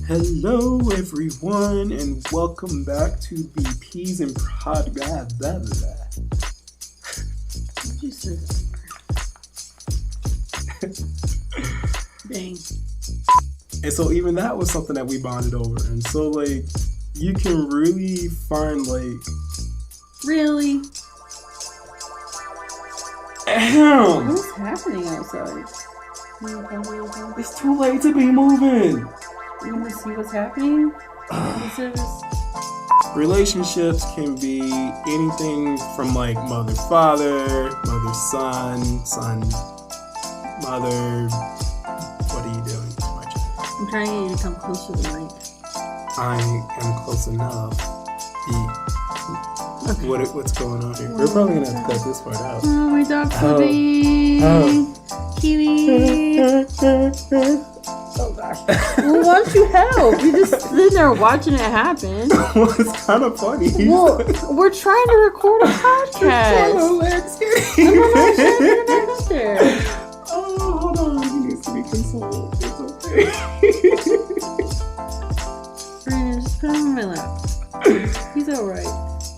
Hello, everyone, and welcome back to the Peas and Prod. Blah, blah, blah. What'd you say? Dang. And so even that was something that we bonded over. And so, like, you can really find, like... Really? Ahem! What's happening outside? It's too late to be moving! You want to see what's happening? This is... Relationships can be anything from, like, mother-father, mother-son, son-mother. What are you doing? I'm trying to get you to come close to the mic. I am close enough. Okay. What's going on here? We're probably gonna have to cut this part out. Oh, my dog's sleeping. Kiwi. Oh gosh. Well, why don't you help? You just sitting there watching it happen. Well, it's kind of funny. Well, we're trying to record a podcast. Oh, legs I'm not trying to get up there. Oh, hold on. He needs to be consoled. It's okay. Brandon, just put him on my lap. He's alright.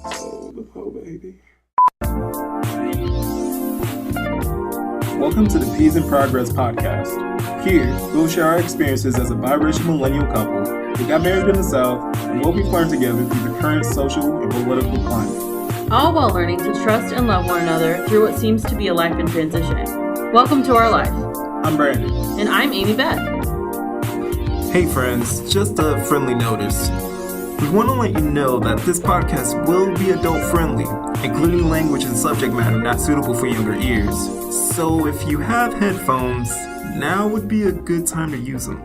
Oh, baby. Welcome to the Peas in Progress podcast. Here, we'll share our experiences as a biracial millennial couple who got married in the South and what we've learned together through the current social and political climate. All while learning to trust and love one another through what seems to be a life in transition. Welcome to our life. I'm Brandon. And I'm Amy Beth. Hey friends, just a friendly notice. We want to let you know that this podcast will be adult friendly, including language and subject matter not suitable for younger ears. So if you have headphones, now would be a good time to use them.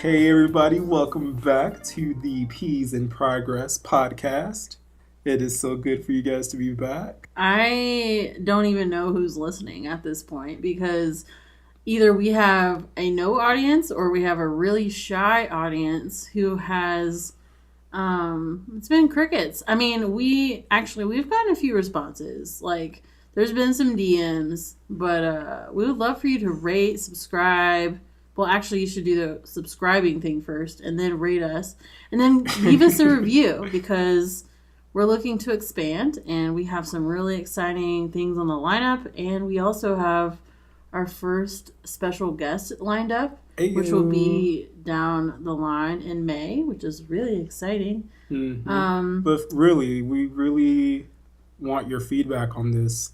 Hey everybody, welcome back to the Peas in Progress podcast. It is so good for you guys to be back. I don't even know who's listening at this point because either we have a no audience or we have a really shy audience who has, it's been crickets. I mean, we've gotten a few responses. Like, there's been some DMs, but we would love for you to rate, subscribe. Well, actually, you should do the subscribing thing first and then rate us. And then leave us a review because we're looking to expand and we have some really exciting things on the lineup. And we also have our first special guest lined up, which will be down the line in May, which is really exciting. Mm-hmm. But really, we really want your feedback on this.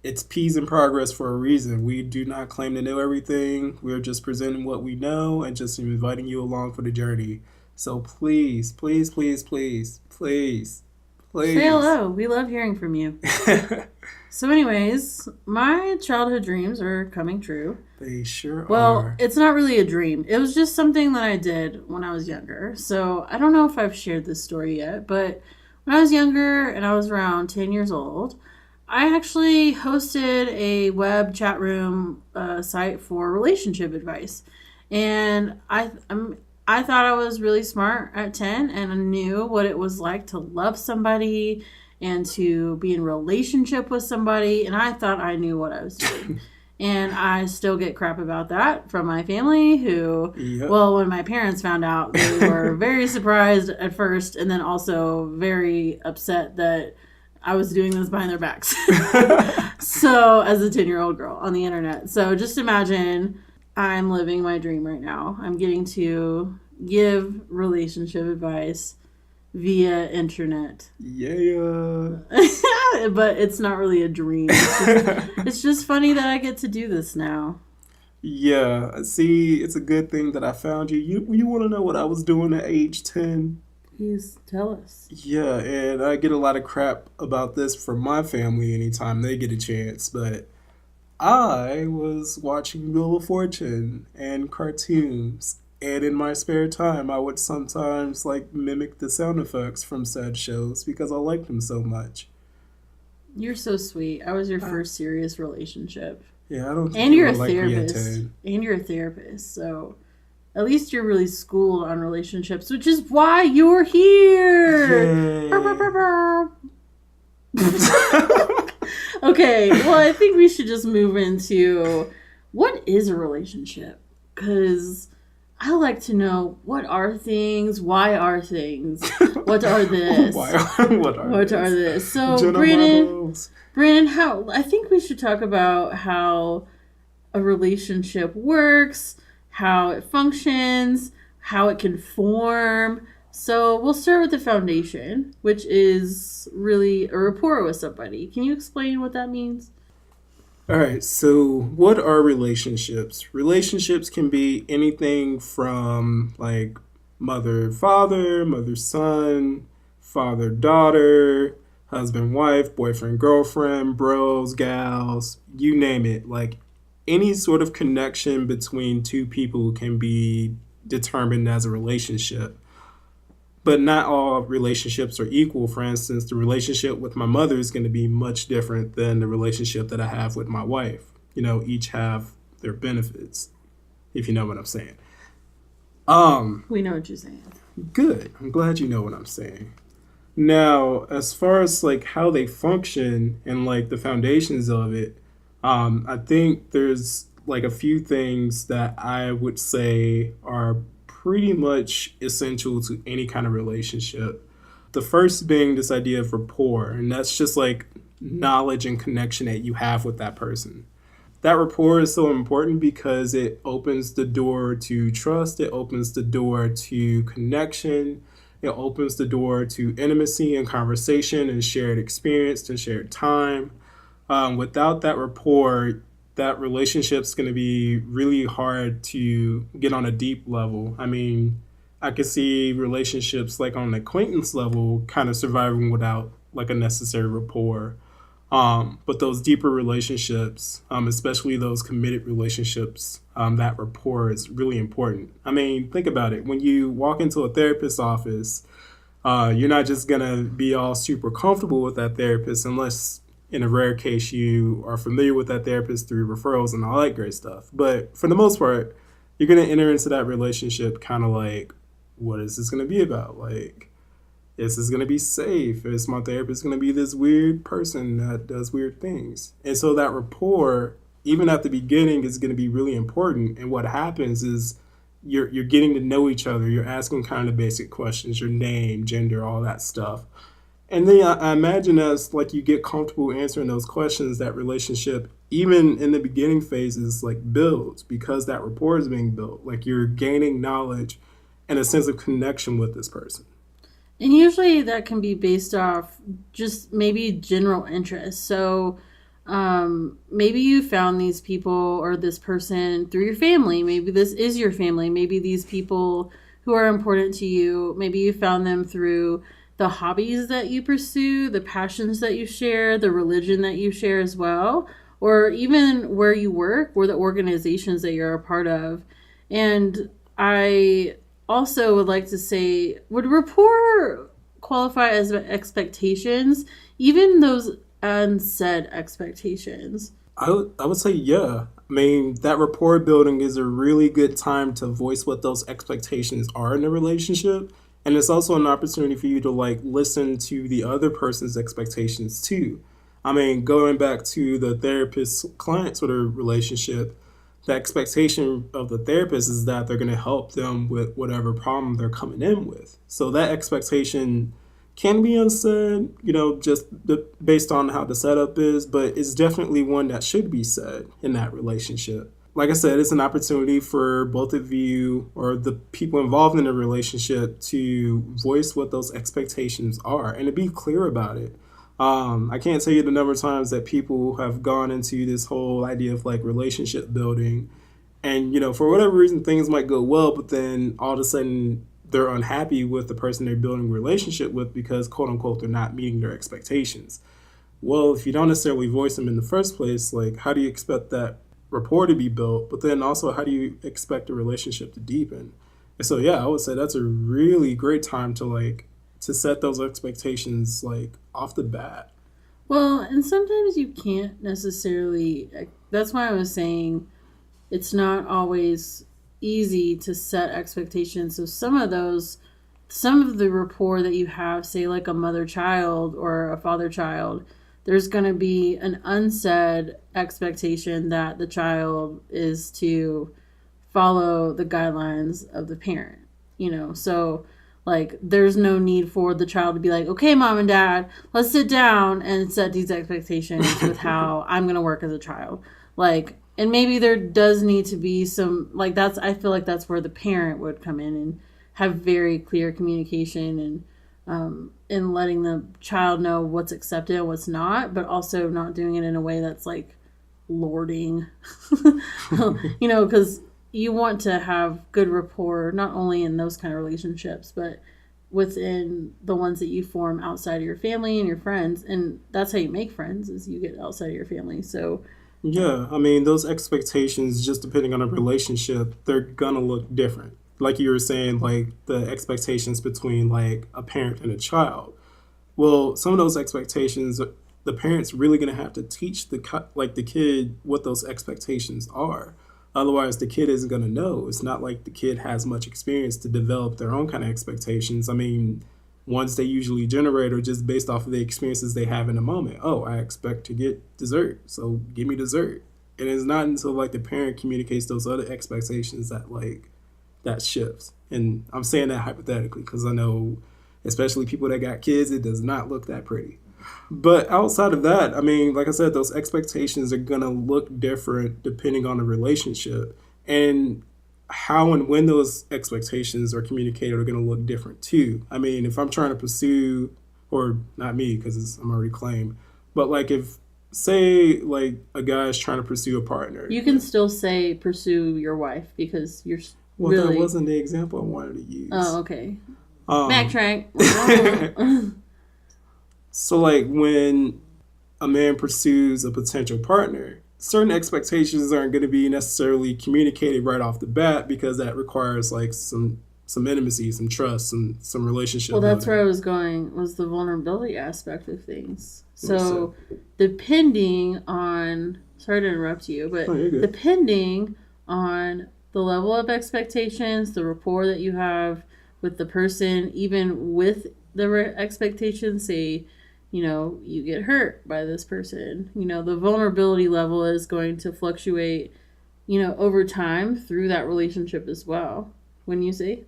It's Peas in Progress for a reason. We do not claim to know everything. We're just presenting what we know and just inviting you along for the journey. So please, please, please, please, please, please. Say hello. We love hearing from you. So anyways, my childhood dreams are coming true. They sure are. Well, it's not really a dream. It was just something that I did when I was younger. So I don't know if I've shared this story yet, but when I was younger and I was around 10 years old, I actually hosted a web chat room site for relationship advice. And I thought I was really smart at 10 and I knew what it was like to love somebody and to be in relationship with somebody. And I thought I knew what I was doing. And I still get crap about that from my family who, well, when my parents found out, they were very surprised at first and then also very upset that I was doing this behind their backs. So, as a 10-year-old girl on the internet. So, just imagine I'm living my dream right now. I'm getting to give relationship advice via internet. Yeah. But it's not really a dream. It's just funny that I get to do this now. Yeah. See, it's a good thing that I found you. You want to know what I was doing at age 10? Please tell us. Yeah, and I get a lot of crap about this from my family anytime they get a chance, but I was watching Wheel of Fortune and cartoons, and in my spare time, I would sometimes, mimic the sound effects from said shows because I liked them so much. You're so sweet. I was your first serious relationship. Yeah, I don't think and you're a like therapist. And you're a therapist, so at least you're really schooled on relationships, which is why you're here. Okay, well, I think we should just move into what is a relationship? Because I like to know, what are things? Why are things? What are this? What are this? So, Jenna Marbles. Brandon, how I think we should talk about how a relationship works, how it functions, how it can form. So we'll start with the foundation, which is really a rapport with somebody. Can you explain what that means? All right, so what are relationships? Relationships can be anything from like mother father, mother son, father daughter, husband wife, boyfriend girlfriend, bros, gals, you name it. Like any sort of connection between two people can be determined as a relationship. But not all relationships are equal. For instance, the relationship with my mother is going to be much different than the relationship that I have with my wife. Each have their benefits, if you know what I'm saying. We know what you're saying. Good. I'm glad you know what I'm saying. Now, as far as like how they function and like the foundations of it, I think there's like a few things that I would say are pretty much essential to any kind of relationship. The first being this idea of rapport, and that's just like knowledge and connection that you have with that person. That rapport is so important because it opens the door to trust, it opens the door to connection, it opens the door to intimacy and conversation and shared experience and shared time. Without that rapport, that relationship's going to be really hard to get on a deep level. I mean, I could see relationships like on an acquaintance level kind of surviving without like a necessary rapport. But those deeper relationships, especially those committed relationships, that rapport is really important. I mean, think about it. When you walk into a therapist's office, you're not just going to be all super comfortable with that therapist unless in a rare case you are familiar with that therapist through referrals and all that great stuff. But for the most part, you're going to enter into that relationship kind of like, what is this going to be about? Like, is this going to be safe? Is my therapist going to be this weird person that does weird things? And so that rapport, even at the beginning, is going to be really important. And what happens is you're getting to know each other. You're asking kind of basic questions, your name, gender, all that stuff. And then I imagine as like you get comfortable answering those questions, that relationship, even in the beginning phases, like builds because that rapport is being built. Like you're gaining knowledge and a sense of connection with this person. And usually that can be based off just maybe general interest. So maybe you found these people or this person through your family. Maybe this is your family. Maybe these people who are important to you, maybe you found them through the hobbies that you pursue, the passions that you share, the religion that you share as well, or even where you work or the organizations that you're a part of. And I also would like to say, would rapport qualify as expectations, even those unsaid expectations? I would say, yeah. I mean, that rapport building is a really good time to voice what those expectations are in a relationship. And it's also an opportunity for you to like listen to the other person's expectations too. I mean, going back to the therapist-client sort of relationship, the expectation of the therapist is that they're going to help them with whatever problem they're coming in with. So that expectation can be unsaid, based on how the setup is, but it's definitely one that should be said in that relationship. Like I said, it's an opportunity for both of you or the people involved in the relationship to voice what those expectations are and to be clear about it. I can't tell you the number of times that people have gone into this whole idea of like relationship building and, for whatever reason, things might go well, but then all of a sudden they're unhappy with the person they're building a relationship with because, quote unquote, they're not meeting their expectations. Well, if you don't necessarily voice them in the first place, like how do you expect that rapport to be built, but then also how do you expect a relationship to deepen? And so yeah, I would say that's a really great time to set those expectations like off the bat. Well, and sometimes you can't necessarily, that's why I was saying it's not always easy to set expectations. So some of the rapport that you have, say like a mother-child or a father-child, there's going to be an unsaid expectation that the child is to follow the guidelines of the parent, so like there's no need for the child to be like, okay, mom and dad, let's sit down and set these expectations with how I'm going to work as a child. Like, and maybe there does need to be some, like, I feel like that's where the parent would come in and have very clear communication and letting the child know what's accepted and what's not, but also not doing it in a way that's like lording, because you want to have good rapport, not only in those kind of relationships, but within the ones that you form outside of your family and your friends. And that's how you make friends, is you get outside of your family. So Yeah, I mean, those expectations, just depending on the relationship, they're gonna look different. Like you were saying, like the expectations between like a parent and a child. Well, some of those expectations, the parent's really gonna have to teach the kid what those expectations are. Otherwise, the kid isn't gonna know. It's not like the kid has much experience to develop their own kind of expectations. I mean, ones they usually generate are just based off of the experiences they have in the moment. Oh, I expect to get dessert, so give me dessert. And it's not until like the parent communicates those other expectations that like that shifts. And I'm saying that hypothetically because I know, especially people that got kids, it does not look that pretty. But outside of that, I mean, like I said, those expectations are gonna look different depending on the relationship. And how and when those expectations are communicated are going to look different too. I mean, if I'm trying to pursue, or not me because I'm already claimed, but like if, say, like a guy is trying to pursue a partner. You can still say pursue your wife because you're Well, really... that wasn't the example I wanted to use. Oh, okay. Backtrack. So like when a man pursues a potential partner, certain expectations aren't going to be necessarily communicated right off the bat because that requires like some intimacy, some trust, some relationship. Well, that's where I was going, was the vulnerability aspect of things. So depending on, sorry to interrupt you, but depending on the level of expectations, the rapport that you have with the person, even with the expectations, say, you get hurt by this person. The vulnerability level is going to fluctuate, over time through that relationship as well. Wouldn't you say?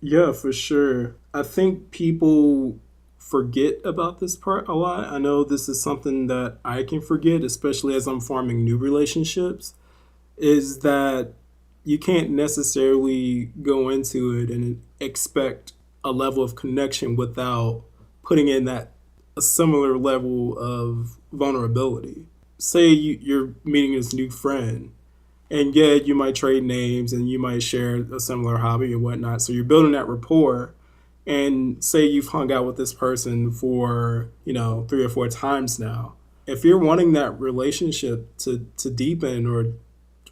Yeah, for sure. I think people forget about this part a lot. I know this is something that I can forget, especially as I'm forming new relationships, is that you can't necessarily go into it and expect a level of connection without putting in a similar level of vulnerability. Say you're meeting this new friend, and yeah, you might trade names and you might share a similar hobby and whatnot. So you're building that rapport. And say you've hung out with this person for, 3 or 4 times now. If you're wanting that relationship to deepen or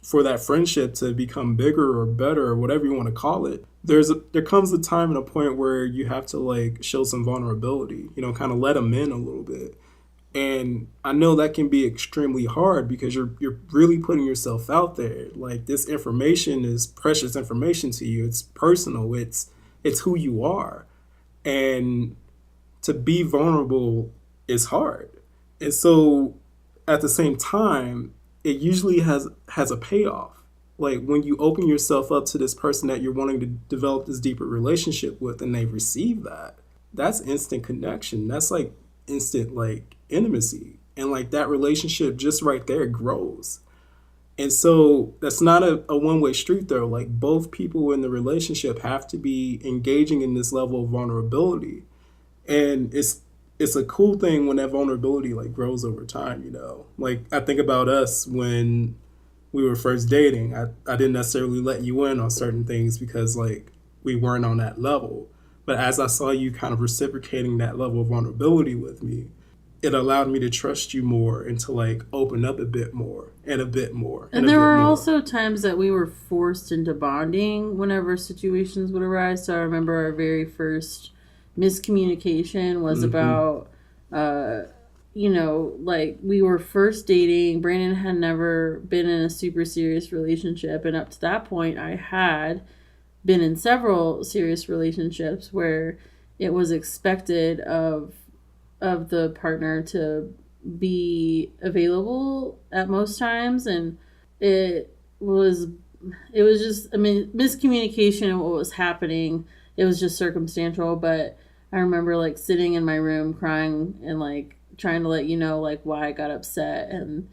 for that friendship to become bigger or better or whatever you want to call it, there comes a time and a point where you have to like show some vulnerability, kind of let them in a little bit. And I know that can be extremely hard because you're really putting yourself out there. Like this information is precious information to you. It's personal. It's who you are. And to be vulnerable is hard. And so at the same time, it usually has a payoff. Like when you open yourself up to this person that you're wanting to develop this deeper relationship with and they receive that, that's instant connection. That's like instant like intimacy. And like that relationship just right there grows. And so that's not a one-way street though. Like both people in the relationship have to be engaging in this level of vulnerability. And it's a cool thing when that vulnerability like grows over time, Like I think about us when we were first dating. I didn't necessarily let you in on certain things because like we weren't on that level. But as I saw you kind of reciprocating that level of vulnerability with me, it allowed me to trust you more and to like open up a bit more and a bit more. And there were also times that we were forced into bonding whenever situations would arise. So I remember our very first miscommunication was about, like we were first dating. Brandon had never been in a super serious relationship. And up to that point, I had been in several serious relationships where it was expected of the partner to be available at most times, and it was it was just, I mean, miscommunication and what was happening. It was just circumstantial, but I remember like sitting in my room crying and like trying to let you know like why I got upset and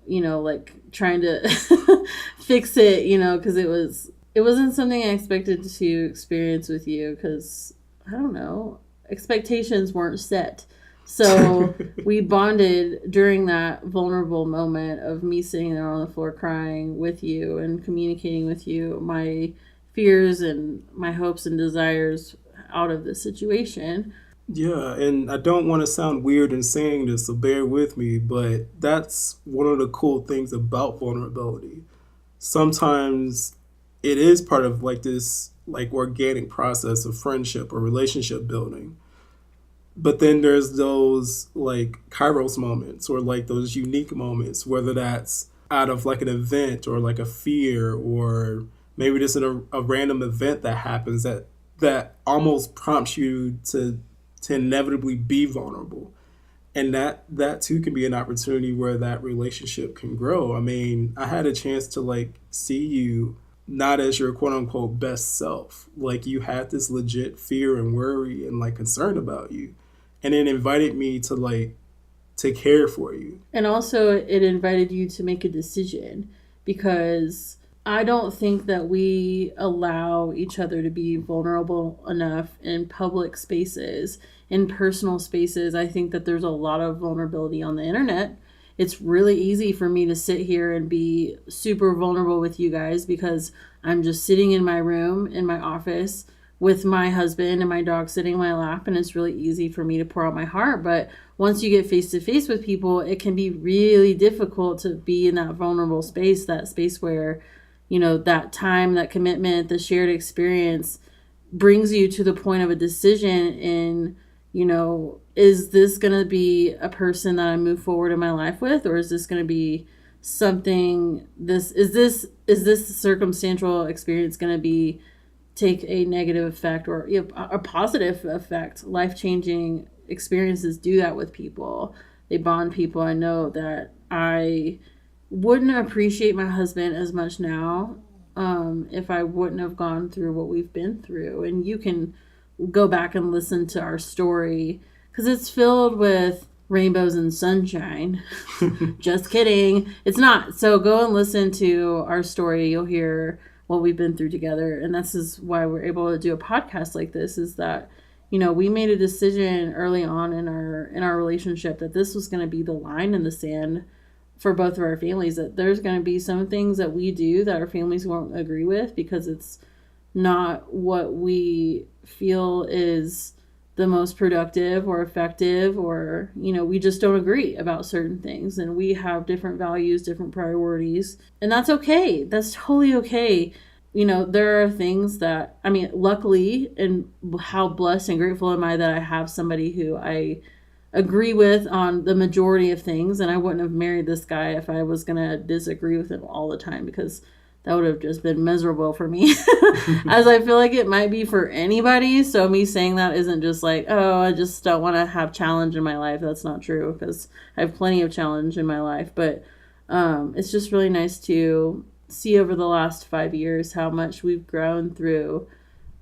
like trying to fix it, because it wasn't something I expected to experience with you because I don't know, expectations weren't set. So we bonded during that vulnerable moment of me sitting there on the floor crying with you and communicating with you my fears and my hopes and desires out of the situation. Yeah, and I don't want to sound weird in saying this, so bear with me, but that's one of the cool things about vulnerability. Sometimes it is part of like this like organic process of friendship or relationship building. But then there's those like kairos moments or like those unique moments, whether that's out of like an event or like a fear or maybe just a random event that happens that almost prompts you to inevitably be vulnerable. And that too can be an opportunity where that relationship can grow. I mean, I had a chance to like see you not as your quote unquote best self. Like you had this legit fear and worry and like concern about you. And it invited me to like to care for you. And also, it invited you to make a decision because I don't think that we allow each other to be vulnerable enough in public spaces, in personal spaces. I think that there's a lot of vulnerability on the internet. It's really easy for me to sit here and be super vulnerable with you guys because I'm just sitting in my room, in my office, with my husband and my dog sitting in my lap, and it's really easy for me to pour out my heart. But once you get face to face with people, it can be really difficult to be in that vulnerable space, that space where, that time, that commitment, the shared experience brings you to the point of a decision in, is this going to be a person that I move forward in my life with, or is this going to be something, is this circumstantial experience going to be take a negative effect or a positive effect? Life-changing experiences do that with people. They bond people. I know that I wouldn't appreciate my husband as much now if I wouldn't have gone through what we've been through. And you can go back and listen to our story because it's filled with rainbows and sunshine. Just kidding. It's not. So go and listen to our story. You'll hear what we've been through together. And this is why we're able to do a podcast like this, is that, we made a decision early on in our relationship that this was going to be the line in the sand for both of our families, that there's going to be some things that we do that our families won't agree with because it's not what we feel is the most productive or effective, or we just don't agree about certain things, and we have different values, different priorities, and that's okay. That's totally okay. There are things that, I mean, luckily, and how blessed and grateful am I that I have somebody who I agree with on the majority of things, and I wouldn't have married this guy if I was gonna disagree with him all the time, because that would have just been miserable for me, as I feel like it might be for anybody. So me saying that isn't just like, oh, I just don't want to have challenge in my life. That's not true, because I have plenty of challenge in my life. But it's just really nice to see over the last 5 years how much we've grown through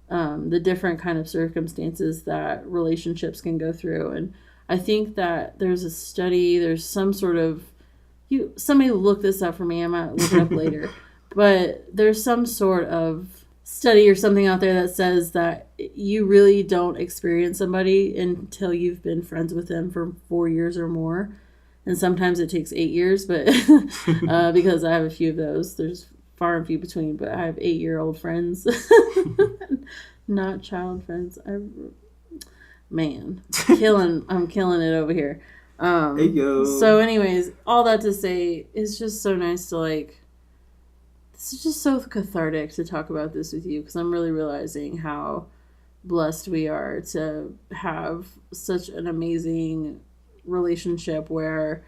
the different kind of circumstances that relationships can go through. And I think that there's a study, there's some sort of, somebody look this up for me, I might look it up later. But there's some sort of study or something out there that says that you really don't experience somebody until you've been friends with them for 4 years or more. And sometimes it takes 8 years, but because I have a few of those. There's far and few between, but I have 8-year-old friends. Not child friends. I'm killing it over here. Hey, yo. So anyways, all that to say, it's just so nice to like, this is just so cathartic to talk about this with you, because I'm really realizing how blessed we are to have such an amazing relationship where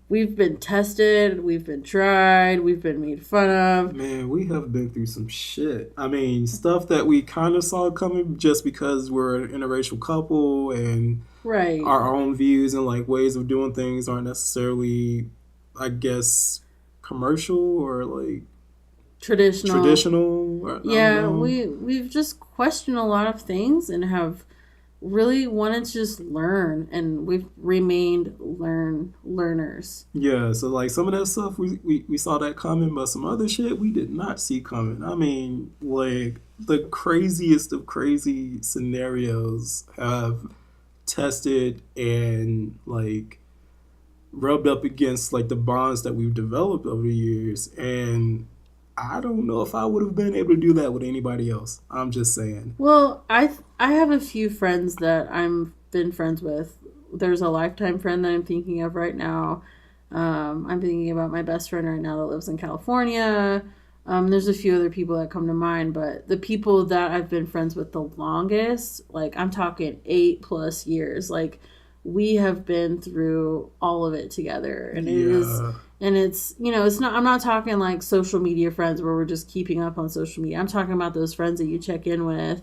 we've been tested, we've been tried, we've been made fun of. Man, we have been through some shit. I mean, stuff that we kind of saw coming just because we're an interracial couple and right. Our own views and like ways of doing things aren't necessarily, I guess, commercial or like traditional. I don't Yeah, know. we've just questioned a lot of things and have really wanted to just learn, and we've remained learners. Yeah, so like some of that stuff we saw that coming, but some other shit we did not see coming. I mean, like the craziest of crazy scenarios have tested and like rubbed up against like the bonds that we've developed over the years, and I don't know if I would have been able to do that with anybody else. I'm just saying. Well, I have a few friends that I'm been friends with. There's a lifetime friend that I'm thinking of right now. I'm thinking about my best friend right now that lives in California. There's a few other people that come to mind, but the people that I've been friends with the longest, like I'm talking 8+ years, like we have been through all of it together, and Yeah. it's it's not, I'm not talking like social media friends where we're just keeping up on social media. I'm talking about those friends that you check in with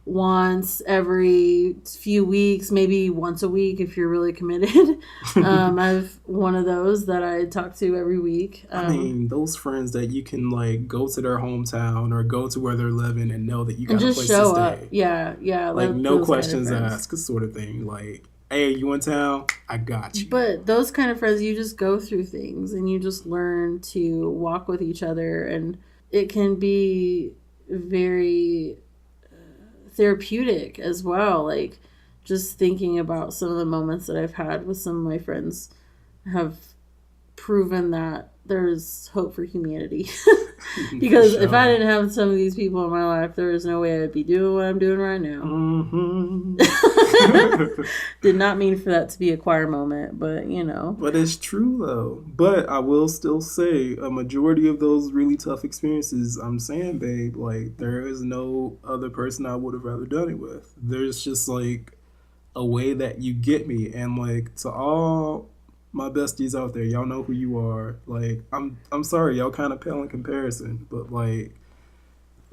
once every few weeks, maybe once a week if you're really committed. I've one of those that I talk to every week. I mean, those friends that you can like go to their hometown or go to where they're living and know that you and got a just place show to up. stay. Yeah, Like those no kind of questions friends. asked, sort of thing. Like, hey, you in town? I got you. But those kind of friends, you just go through things and you just learn to walk with each other, and it can be very therapeutic as well. Like just thinking about some of the moments that I've had with some of my friends have proven that there's hope for humanity. Because if I didn't have some of these people in my life, there is no way I'd be doing what I'm doing right now. Mm-hmm. Did not mean for that to be a choir moment, but But it's true though. But I will still say a majority of those really tough experiences, I'm saying, babe, like there is no other person I would have rather done it with. There's just like a way that you get me, and like to all my besties out there, y'all know who you are. Like I'm sorry, y'all kind of pale in comparison, but like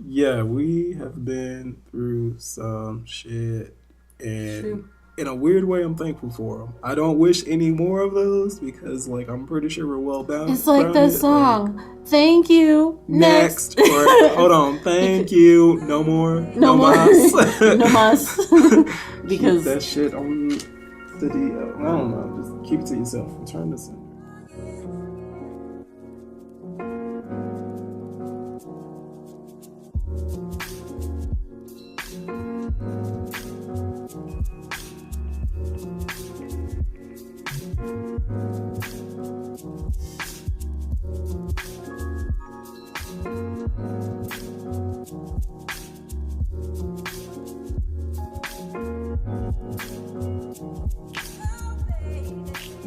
yeah, we have been through some shit, and True. in a weird way, I'm thankful for them. I don't wish any more of those because, like, I'm pretty sure we're well bound. It's like that song. Thank you. Next. Or, hold on. Thank you. No more. No more. Mas. No mas. Keep Because that shit on the DL. I don't know. Just keep it to yourself. I'm trying to sing.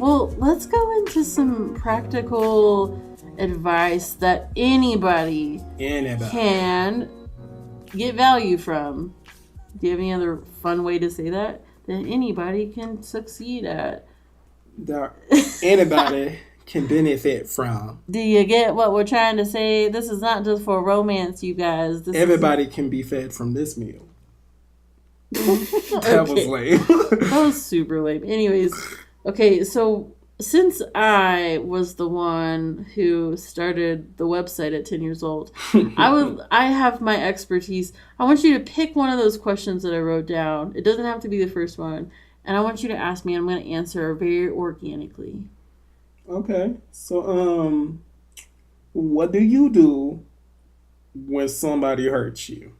well, let's go into some practical advice that anybody can get value from. Do you have any other fun way to say that? That anybody can succeed at. That anybody can benefit from. Do you get what we're trying to say? This is not just for romance, you guys. This Everybody can be fed from this meal. is... That was lame. That was super lame. Anyways, okay, so since I was the one who started the website at 10 years old, I have my expertise. I want you to pick one of those questions that I wrote down. It doesn't have to be the first one. And I want you to ask me, and I'm going to answer very organically. Okay. So, what do you do when somebody hurts you?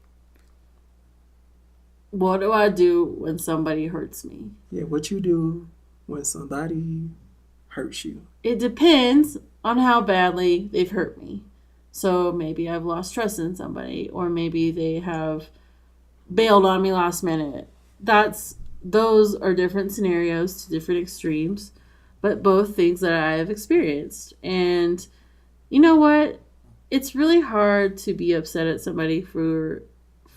What do I do when somebody hurts me? Yeah, what you do when somebody hurts you? It depends on how badly they've hurt me. So maybe I've lost trust in somebody, or maybe they have bailed on me last minute. Those are different scenarios to different extremes, but both things that I have experienced. And you know what? It's really hard to be upset at somebody for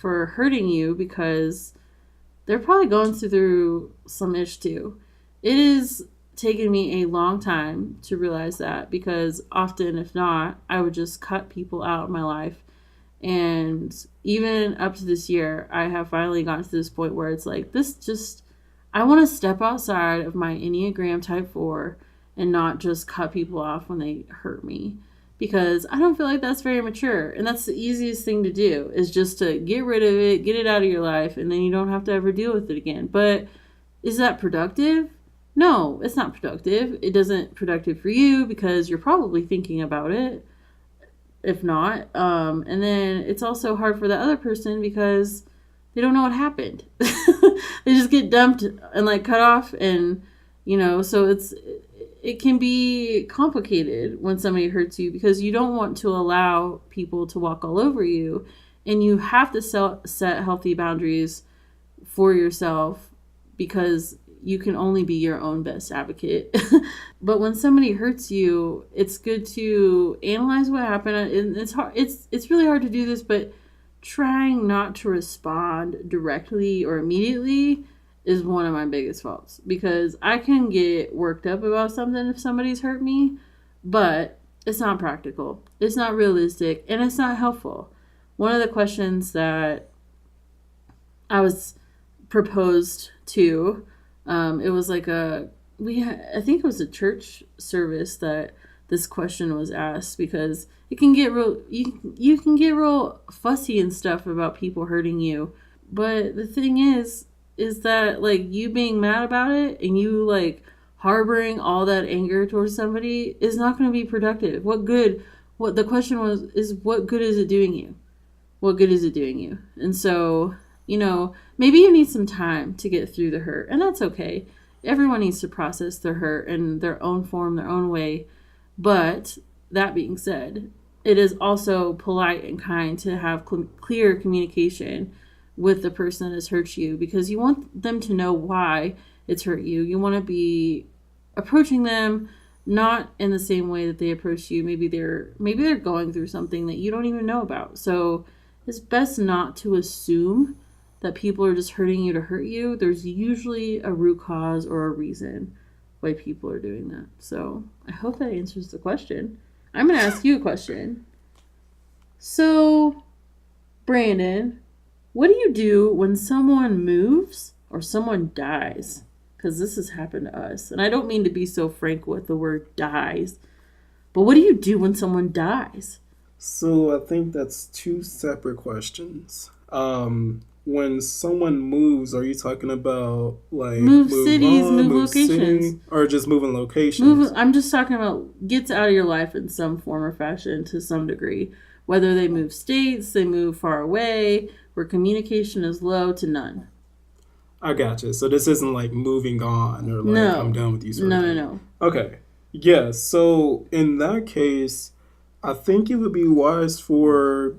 hurting you because they're probably going through some ish too. It has taken me a long time to realize that, because often, if not, I would just cut people out of my life. And even up to this year, I have finally gotten to this point where it's like, I want to step outside of my Enneagram type 4 and not just cut people off when they hurt me. because I don't feel like that's very mature. And that's the easiest thing to do, is just to get rid of it, get it out of your life, and then you don't have to ever deal with it again. But is that productive? No, it's not productive. It doesn't productive for you because you're probably thinking about it, if not. And then it's also hard for the other person because they don't know what happened. They just get dumped and like cut off, and so it can be complicated when somebody hurts you because you don't want to allow people to walk all over you, and you have to set healthy boundaries for yourself because you can only be your own best advocate. But when somebody hurts you, it's good to analyze what happened. And it's hard. It's really hard to do this, but trying not to respond directly or immediately is one of my biggest faults, because I can get worked up about something if somebody's hurt me, but it's not practical, it's not realistic, and it's not helpful. One of the questions that I was proposed to, it was like I think it was a church service that this question was asked, because it can get real, you can get real fussy and stuff about people hurting you. But the thing is that like you being mad about it and you like harboring all that anger towards somebody is not going to be productive. What the question was is, what good is it doing you? What good is it doing you? And so, maybe you need some time to get through the hurt, and that's okay. Everyone needs to process their hurt in their own form, their own way. But that being said, it is also polite and kind to have clear communication with the person that has hurt you, because you want them to know why it's hurt you. You want to be approaching them not in the same way that they approach you. Maybe they're going through something that you don't even know about. So it's best not to assume that people are just hurting you to hurt you. There's usually a root cause or a reason why people are doing that. So I hope that answers the question. I'm going to ask you a question. So, Brandon, what do you do when someone moves or someone dies? Because this has happened to us. And I don't mean to be so frank with the word dies, but what do you do when someone dies? So I think that's two separate questions. When someone moves, are you talking about like move cities, move locations, city, or just moving locations? I'm just talking about gets out of your life in some form or fashion to some degree. Whether they move states, they move far away, where communication is low to none. I gotcha. So this isn't like moving on or like No. I'm done with you. No. Okay. Yeah. So in that case, I think it would be wise for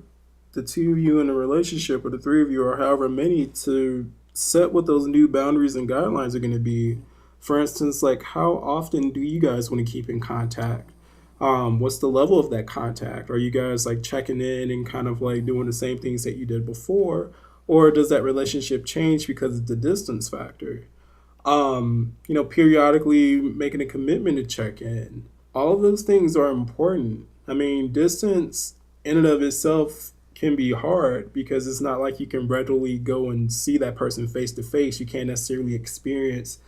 the two of you in a relationship, or the three of you, or however many, to set what those new boundaries and guidelines are going to be. For instance, like how often do you guys want to keep in contact? What's the level of that contact? Are you guys like checking in and kind of like doing the same things that you did before? Or does that relationship change because of the distance factor? Periodically making a commitment to check in. All of those things are important. I mean, distance in and of itself can be hard because it's not like you can readily go and see that person face to face. You can't necessarily experience,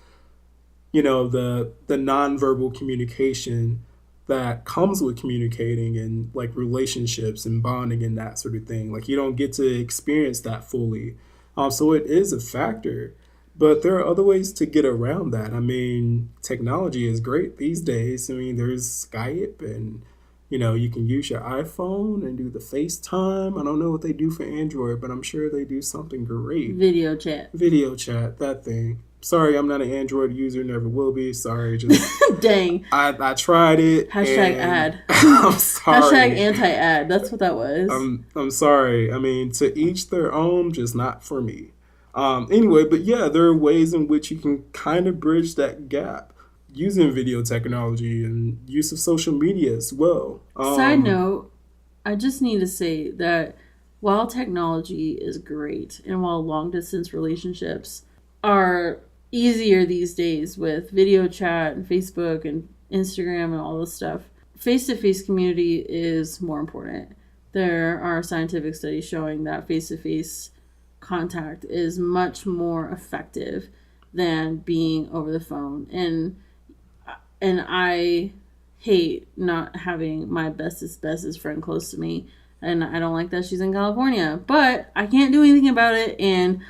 the nonverbal communication that comes with communicating and like relationships and bonding and that sort of thing. Like you don't get to experience that fully. So it is a factor, but there are other ways to get around that. I mean, technology is great these days. I mean, there's Skype and you can use your iPhone and do the FaceTime. I don't know what they do for Android, but I'm sure they do something great. Video chat, that thing. Sorry, I'm not an Android user, never will be. Sorry, just dang. I tried it. #ad. I'm sorry. #anti-ad. That's what that was. I'm sorry. I mean, to each their own, just not for me. Anyway, but yeah, there are ways in which you can kind of bridge that gap using video technology and use of social media as well. Side note, I just need to say that while technology is great and while long distance relationships are easier these days with video chat and Facebook and Instagram and all this stuff, face-to-face community is more important. There are scientific studies showing that face-to-face contact is much more effective than being over the phone. And I hate not having my bestest friend close to me. And I don't like that she's in California. But I can't do anything about it. And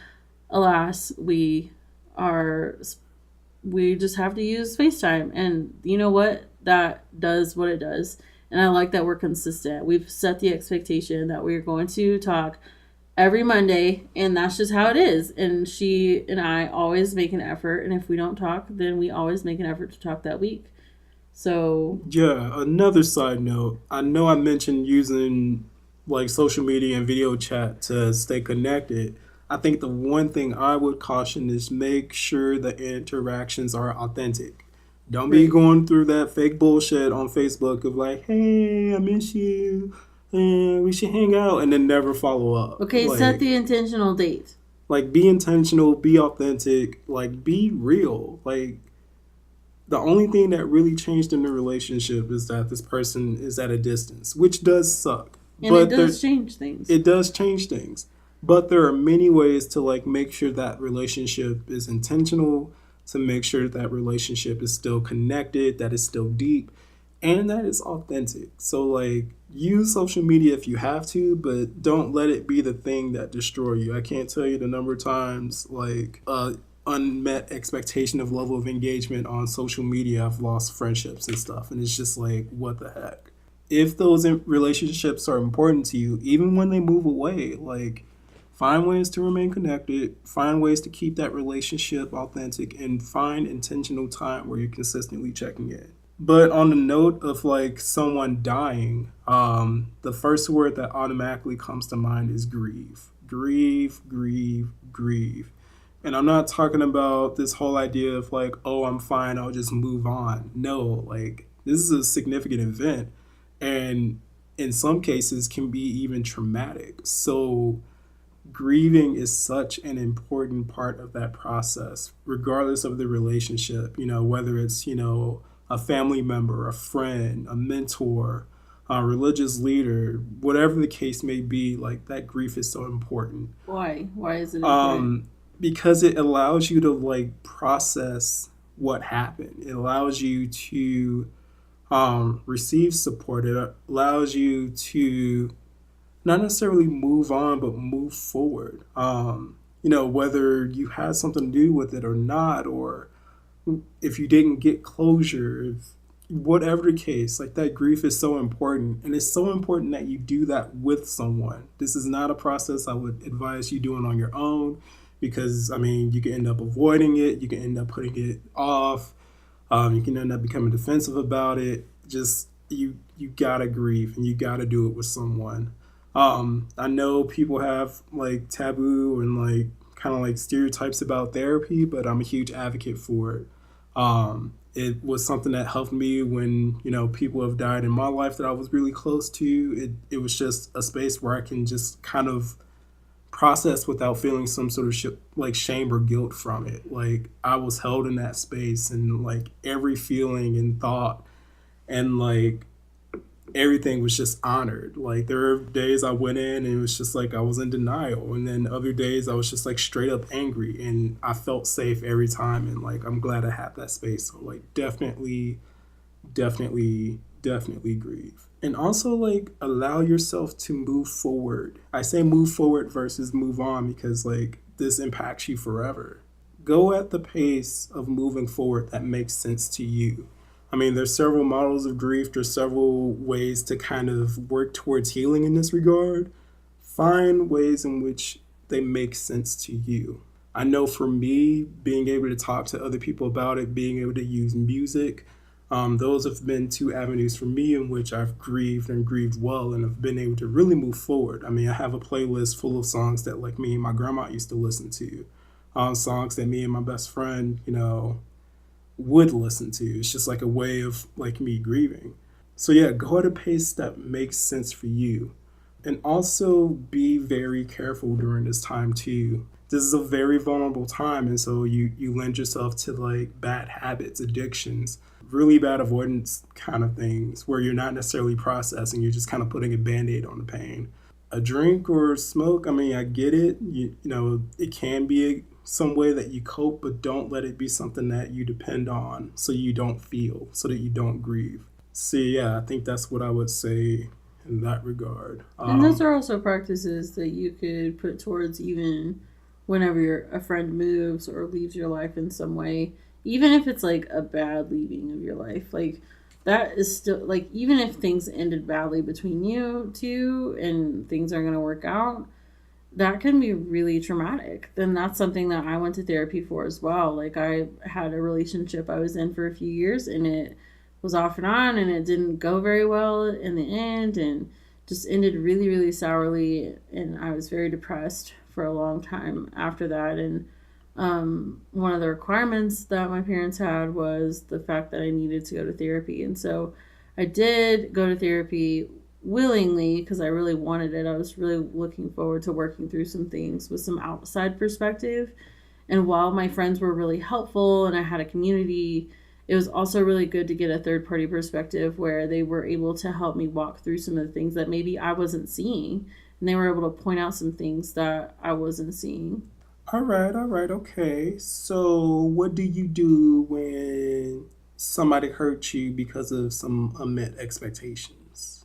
alas, we just have to use FaceTime. And you know what? That does what it does. And I like that we're consistent. We've set the expectation that we're going to talk every Monday, and that's just how it is. And she and I always make an effort. And if we don't talk, then we always make an effort to talk that week. So Yeah, another side note. I know I mentioned using like social media and video chat to stay connected. I think the one thing I would caution is make sure the interactions are authentic. Don't be right. going through that fake bullshit on Facebook of like, hey, I miss you, we should hang out, and then never follow up. Okay, set the intentional date. Like, be intentional, be authentic, like, be real. Like, the only thing that really changed in the relationship is that this person is at a distance, which does suck. And But it does change things. it does change things. But there are many ways to like make sure that relationship is intentional, to make sure that relationship is still connected, that is still deep, and that is authentic. So like use social media if you have to, but don't let it be the thing that destroy you. I can't tell you the number of times like unmet expectation of level of engagement on social media, I've lost friendships and stuff, and it's just like what the heck. If those relationships are important to you, even when they move away, like find ways to remain connected, find ways to keep that relationship authentic, and find intentional time where you're consistently checking in. But on the note of like someone dying, the first word that automatically comes to mind is grieve. Grieve, grieve, grieve. And I'm not talking about this whole idea of like, oh, I'm fine, I'll just move on. No, like this is a significant event, and in some cases can be even traumatic. So grieving is such an important part of that process, regardless of the relationship, whether it's, a family member, a friend, a mentor, a religious leader, whatever the case may be, like that grief is so important. Why? Why is it important? Because it allows you to like process what happened. It allows you to receive support. It allows you to not necessarily move on, but move forward. Whether you had something to do with it or not, or if you didn't get closure, whatever the case, like that grief is so important. And it's so important that you do that with someone. This is not a process I would advise you doing on your own because, you can end up avoiding it. You can end up putting it off. You can end up becoming defensive about it. Just, you gotta grieve and you gotta do it with someone. I know people have like taboo and like kind of like stereotypes about therapy, but I'm a huge advocate for it. It was something that helped me when, people have died in my life that I was really close to. It was just a space where I can just kind of process without feeling some sort of like shame or guilt from it. Like I was held in that space and like every feeling and thought and like everything was just honored. Like there were days I went in and it was just like I was in denial, and then other days I was just like straight up angry, and I felt safe every time, and like I'm glad I had that space. So like definitely grieve. And also like allow yourself to move forward. I say move forward versus move on because like this impacts you forever. Go at the pace of moving forward that makes sense to you. There's several models of grief. There's several ways to kind of work towards healing in this regard. Find ways in which they make sense to you. I know for me, being able to talk to other people about it, being able to use music, those have been two avenues for me in which I've grieved and grieved well and have been able to really move forward. I have a playlist full of songs that like me and my grandma used to listen to, songs that me and my best friend, would listen to. It's just like a way of like me grieving. So yeah, go at a pace that makes sense for you. And also be very careful during this time too. This is a very vulnerable time, and so you lend yourself to like bad habits, addictions, really bad avoidance kind of things where you're not necessarily processing, you're just kind of putting a band-aid on the pain. A drink or smoke, I get it. It can be some way that you cope, but don't let it be something that you depend on so you don't feel, so that you don't grieve. See, yeah, I think that's what I would say in that regard. And those are also practices that you could put towards even whenever a friend moves or leaves your life in some way, even if it's like a bad leaving of your life. Like, that is still, like, even if things ended badly between you two and things are going to work out, that can be really traumatic. Then that's something that I went to therapy for as well. Like, I had a relationship I was in for a few years, and it was off and on, and it didn't go very well in the end, and just ended really, really sourly. And I was very depressed for a long time after that. And one of the requirements that my parents had was the fact that I needed to go to therapy. And so I did go to therapy willingly because I really wanted it. I was really looking forward to working through some things with some outside perspective. And while my friends were really helpful and I had a community, it was also really good to get a third party perspective where they were able to help me walk through some of the things that maybe I wasn't seeing. And they were able to point out some things that I wasn't seeing. All right, okay. So, what do you do when somebody hurt you because of some unmet expectations?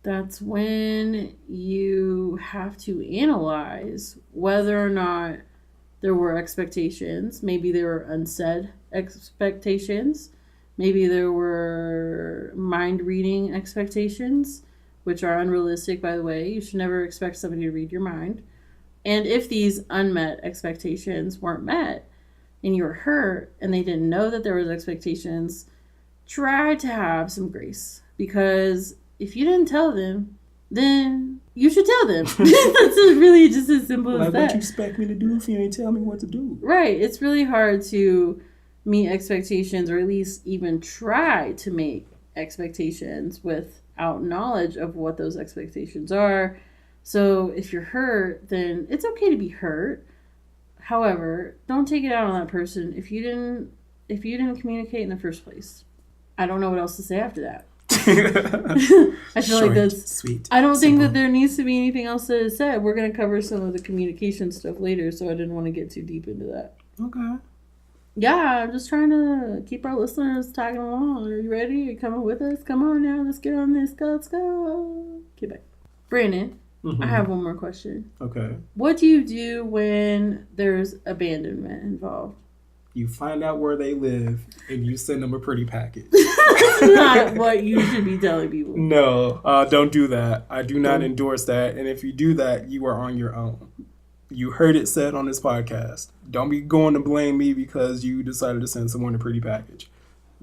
That's when you have to analyze whether or not there were expectations. Maybe there were unsaid expectations. Maybe there were mind reading expectations, which are unrealistic, by the way. You should never expect somebody to read your mind. And if these unmet expectations weren't met and you were hurt and they didn't know that there was expectations, try to have some grace. Because if you didn't tell them, then you should tell them. That's really just as simple as that. What you expect me to do if you ain't tell me what to do? Right. It's really hard to meet expectations, or at least even try to make expectations without knowledge of what those expectations are. So if you're hurt, then it's okay to be hurt. However, don't take it out on that person if you didn't communicate in the first place. I don't know what else to say after that. I feel Short, like that's sweet. I don't think simple. that there needs to be anything else that is said. We're going to cover some of the communication stuff later, so I didn't want to get too deep into that. Okay. Yeah, I'm just trying to keep our listeners tagging along. Are you ready? Are you coming with us? Come on now, let's get on this. Let's go. Okay, bye. Brandon, I have one more question. Okay. What do you do when there's abandonment involved? You find out where they live and you send them a pretty package. That's not what you should be telling people. No, don't do that. I do not endorse that. And if you do that, you are on your own. You heard it said on this podcast. Don't be going to blame me because you decided to send someone a pretty package.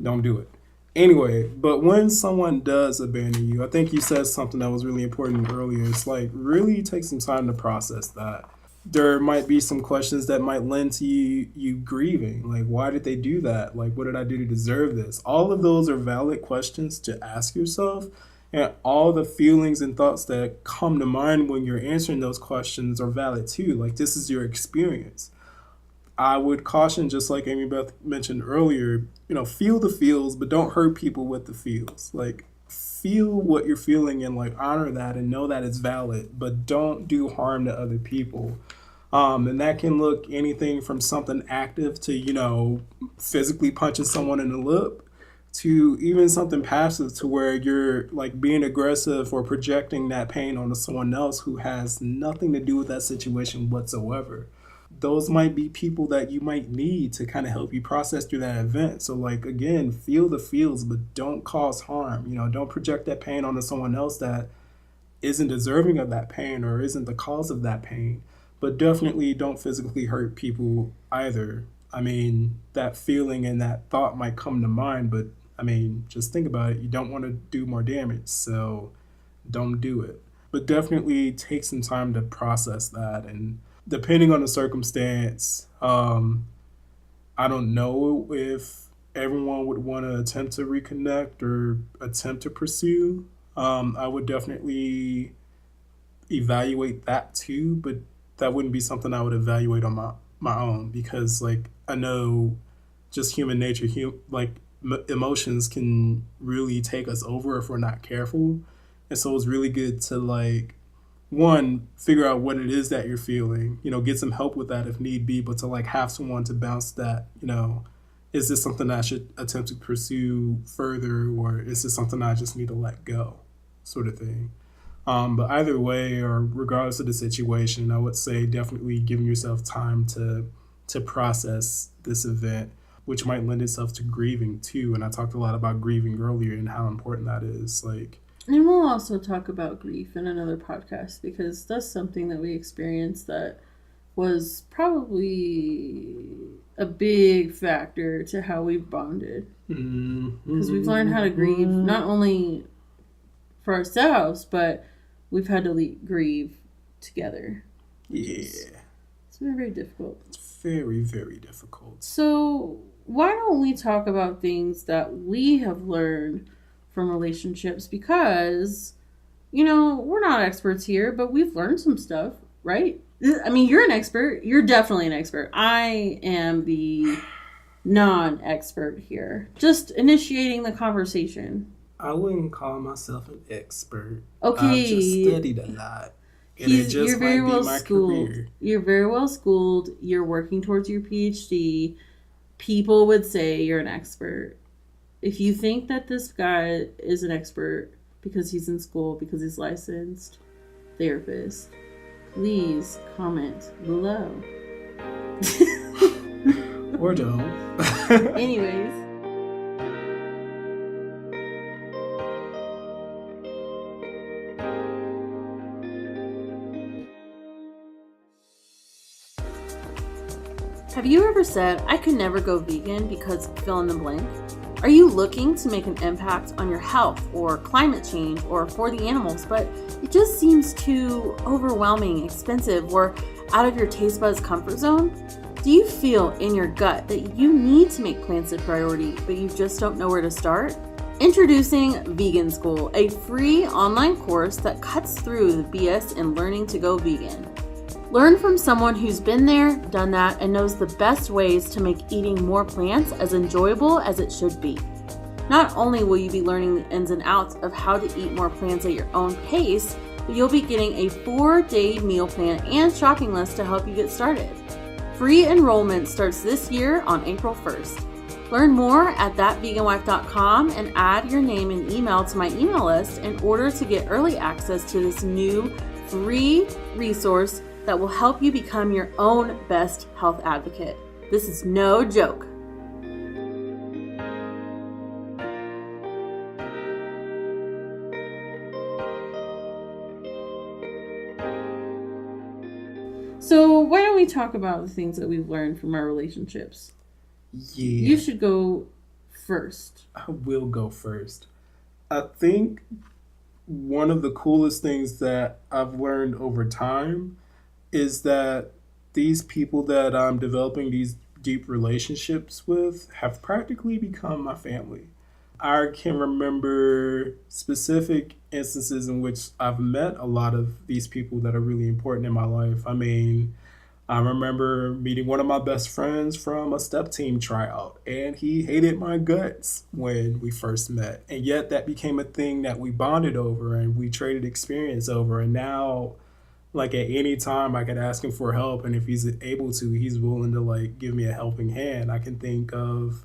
Don't do it. Anyway, but when someone does abandon you, I think you said something that was really important earlier. It's like, really take some time to process that. There might be some questions that might lend to you grieving. Like, why did they do that? Like, what did I do to deserve this? All of those are valid questions to ask yourself. And all the feelings and thoughts that come to mind when you're answering those questions are valid too. Like, this is your experience. I would caution, just like Amy Beth mentioned earlier, feel the feels, but don't hurt people with the feels. Like, feel what you're feeling and like honor that and know that it's valid, but don't do harm to other people. And that can look anything from something active to, physically punching someone in the lip, to even something passive to where you're like being aggressive or projecting that pain onto someone else who has nothing to do with that situation whatsoever. Those might be people that you might need to kind of help you process through that event. So like, again, feel the feels, but don't cause harm. Don't project that pain onto someone else that isn't deserving of that pain or isn't the cause of that pain. But definitely don't physically hurt people either. I mean, that feeling and that thought might come to mind, but I mean, just think about it. You don't want to do more damage, so don't do it. But definitely take some time to process that. And depending on the circumstance, I don't know if everyone would want to attempt to reconnect or attempt to pursue. I would definitely evaluate that too, but that wouldn't be something I would evaluate on my own, because like I know just human nature, emotions can really take us over if we're not careful. And so it's really good to like, one, figure out what it is that you're feeling, get some help with that if need be, but to like have someone to bounce that, is this something I should attempt to pursue further, or is this something I just need to let go, sort of thing. But either way, or regardless of the situation, I would say definitely giving yourself time to process this event, which might lend itself to grieving too. And I talked a lot about grieving earlier and how important that is. Like, and we'll also talk about grief in another podcast, because that's something that we experienced that was probably a big factor to how we've bonded. Because we've learned how to grieve, not only for ourselves, but we've had to grieve together. Yeah. It's very, very difficult. It's very, very difficult. So why don't we talk about things that we have learned from relationships? Because, we're not experts here, but we've learned some stuff, right? I mean, you're an expert. You're definitely an expert. I am the non-expert here. Just initiating the conversation. I wouldn't call myself an expert. Okay. I've just studied a lot. And it just might be my career. You're very well schooled. You're working towards your PhD. People would say you're an expert. If you think that this guy is an expert because he's in school, because he's licensed therapist, please comment below. Or don't. Anyways. Have you ever said, I could never go vegan because fill in the blank? Are you looking to make an impact on your health or climate change or for the animals, but it just seems too overwhelming, expensive, or out of your taste buds comfort zone? Do you feel in your gut that you need to make plants a priority, but you just don't know where to start? Introducing Vegan School, a free online course that cuts through the BS in learning to go vegan. Learn from someone who's been there, done that, and knows the best ways to make eating more plants as enjoyable as it should be. Not only will you be learning the ins and outs of how to eat more plants at your own pace, but you'll be getting a 4-day meal plan and shopping list to help you get started. Free enrollment starts this year on April 1st. Learn more at thatveganwife.com and add your name and email to my email list in order to get early access to this new free resource that will help you become your own best health advocate. This is no joke. So why don't we talk about the things that we've learned from our relationships? Yeah. You should go first. I will go first. I think one of the coolest things that I've learned over time is that these people that I'm developing these deep relationships with have practically become my family. I can remember specific instances in which I've met a lot of these people that are really important in my life. I mean, I remember meeting one of my best friends from a step team tryout, and he hated my guts when we first met. And yet that became a thing that we bonded over and we traded experience over. And now, like, at any time I could ask him for help, and if he's able to, he's willing to like give me a helping hand. I can think of,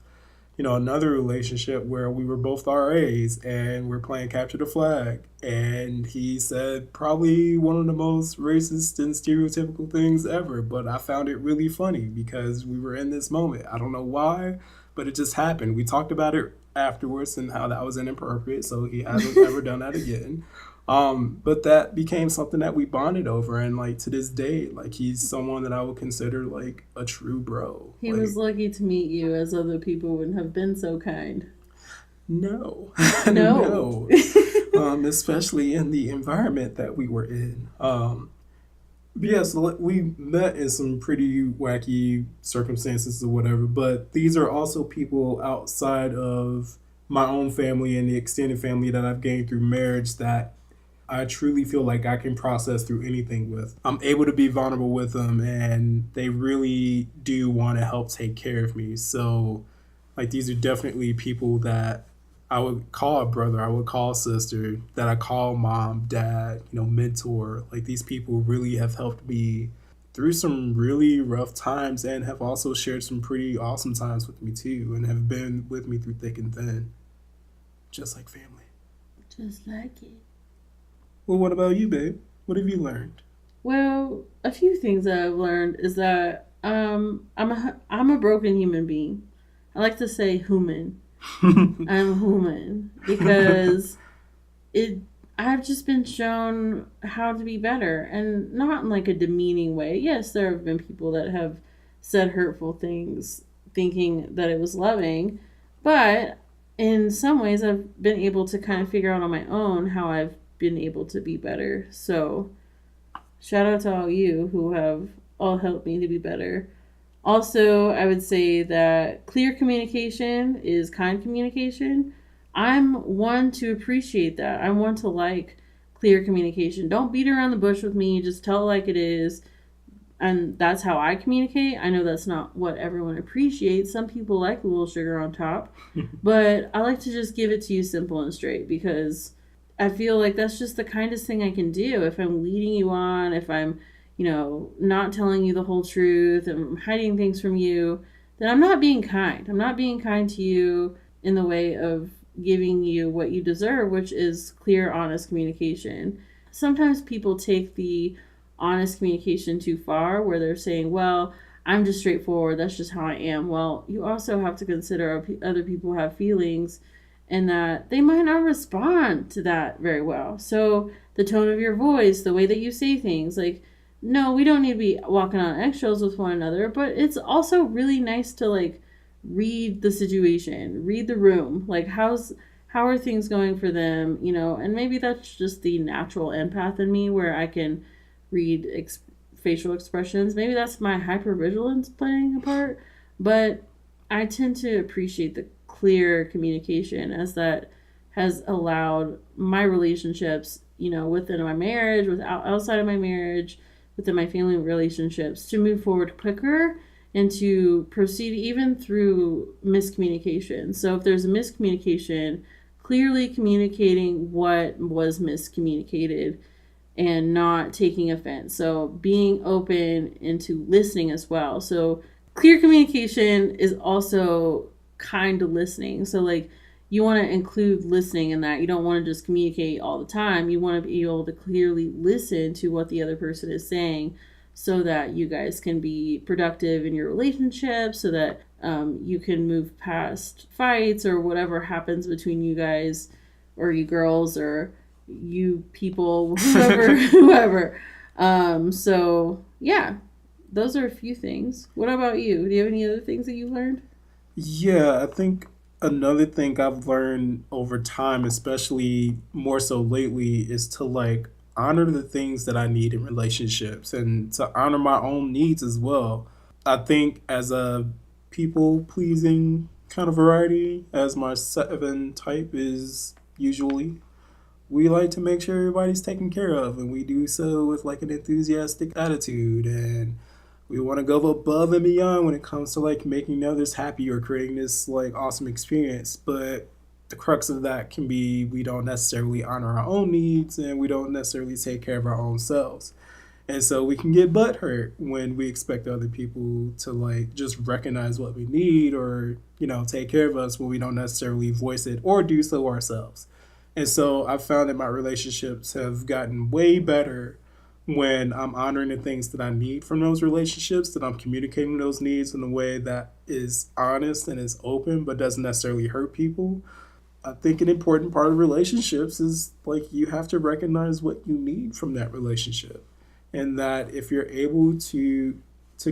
another relationship where we were both RAs and we're playing capture the flag, and he said probably one of the most racist and stereotypical things ever, but I found it really funny because we were in this moment. I don't know why, but it just happened. We talked about it afterwards and how that was inappropriate, so he hasn't ever done that again. But that became something that we bonded over, and like to this day, like he's someone that I would consider like a true bro. He like, was lucky to meet you, as other people wouldn't have been so kind. No. No. Especially in the environment that we were in. So we met in some pretty wacky circumstances or whatever, but these are also people outside of my own family and the extended family that I've gained through marriage that I truly feel like I can process through anything with. I'm able to be vulnerable with them, and they really do want to help take care of me. So, like, these are definitely people that I would call a brother, I would call a sister, that I call mom, dad, mentor. Like, these people really have helped me through some really rough times and have also shared some pretty awesome times with me too, and have been with me through thick and thin, just like family. Just like it. Well, what about you, babe? What have you learned? Well, a few things that I've learned is that I'm a broken human being. I like to say human. I'm human because it I've just been shown how to be better, and not in like a demeaning way. Yes, there have been people that have said hurtful things thinking that it was loving, but in some ways I've been able to kind of figure out on my own how I've been able to be better. So shout out to all you who have all helped me to be better. Also, I would say that clear communication is kind communication. I'm one to appreciate that. I'm one to like clear communication. Don't beat around the bush with me. Just tell it like it is. And that's how I communicate. I know that's not what everyone appreciates. Some people like a little sugar on top. But I like to just give it to you simple and straight because I feel like that's just the kindest thing I can do. If I'm leading you on, if I'm, not telling you the whole truth and I'm hiding things from you, then I'm not being kind. I'm not being kind to you in the way of giving you what you deserve, which is clear, honest communication. Sometimes people take the honest communication too far where they're saying, well, I'm just straightforward. That's just how I am. Well, you also have to consider other people have feelings and that they might not respond to that very well. So the tone of your voice, the way that you say things, like, no, we don't need to be walking on eggshells with one another, but it's also really nice to like read the situation, read the room, like how are things going for them, and maybe that's just the natural empath in me where I can read facial expressions. Maybe that's my hypervigilance playing a part, but I tend to appreciate the clear communication as that has allowed my relationships, within my marriage, outside of my marriage, within my family relationships to move forward quicker and to proceed even through miscommunication. So if there's a miscommunication, clearly communicating what was miscommunicated and not taking offense. So being open into listening as well. So clear communication is also kind of listening. So like you want to include listening in that. You don't want to just communicate all the time. You want to be able to clearly listen to what the other person is saying so that you guys can be productive in your relationship, so that you can move past fights or whatever happens between you guys or you girls or you people, whoever. So yeah, those are a few things. What about you? Do you have any other things that you learned? Yeah, I think another thing I've learned over time, especially more so lately, is to like honor the things that I need in relationships and to honor my own needs as well. I think as a people pleasing kind of variety, as my 7 type is usually, we like to make sure everybody's taken care of, and we do so with like an enthusiastic attitude, and we want to go above and beyond when it comes to like making others happy or creating this like awesome experience. But the crux of that can be we don't necessarily honor our own needs and we don't necessarily take care of our own selves. And so we can get butthurt when we expect other people to like just recognize what we need or, take care of us when we don't necessarily voice it or do so ourselves. And so I've found that my relationships have gotten way better when I'm honoring the things that I need from those relationships, that I'm communicating those needs in a way that is honest and is open, but doesn't necessarily hurt people. I think an important part of relationships is like you have to recognize what you need from that relationship. And that if you're able to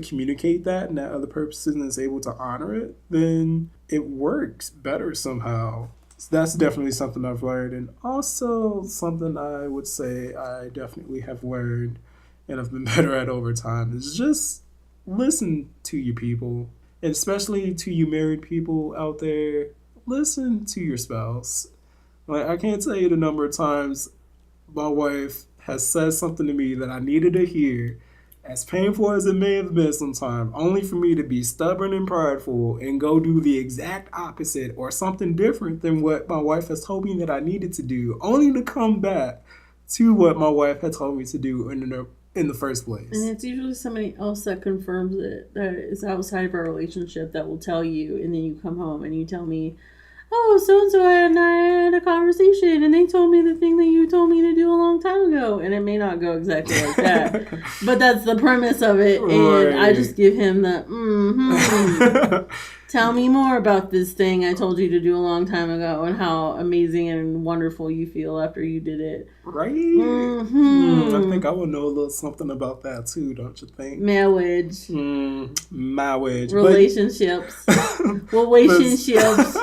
communicate that and that other person is able to honor it, then it works better somehow. So that's definitely something I've learned. And also something I would say I definitely have learned and have been better at over time is just listen to your people. And especially to you married people out there, listen to your spouse. Like, I can't tell you the number of times my wife has said something to me that I needed to hear, as painful as it may have been sometime, only for me to be stubborn and prideful and go do the exact opposite or something different than what my wife has told me that I needed to do, only to come back to what my wife had told me to do in in the first place. And it's usually somebody else that confirms it, that is outside of our relationship, that will tell you, and then you come home and you tell me, oh, so-and-so and I had a conversation, and they told me the thing that you told me to do a long time ago. And it may not go exactly like that, but that's the premise of it. And I just give him the, tell me more about this thing I told you to do a long time ago and how amazing and wonderful you feel after you did it. Right? I think I will know a little something about that too, don't you think? Marriage. Marriage. Relationships. Relationships.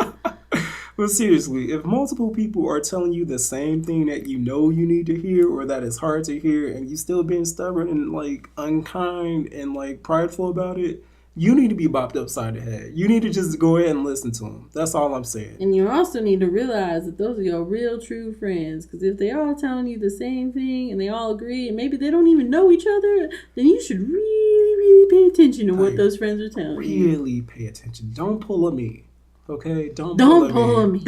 But seriously, if multiple people are telling you the same thing that you know you need to hear or that is hard to hear, and you still being stubborn and like unkind and like prideful about it, you need to be bopped upside the head. You need to just go ahead and listen to them. That's all I'm saying. And you also need to realize that those are your real true friends. Because if they're all telling you the same thing and they all agree and maybe they don't even know each other, then you should really, really pay attention to what those friends are telling you. Really pay attention. Don't pull a me. Okay? Don't pull a me.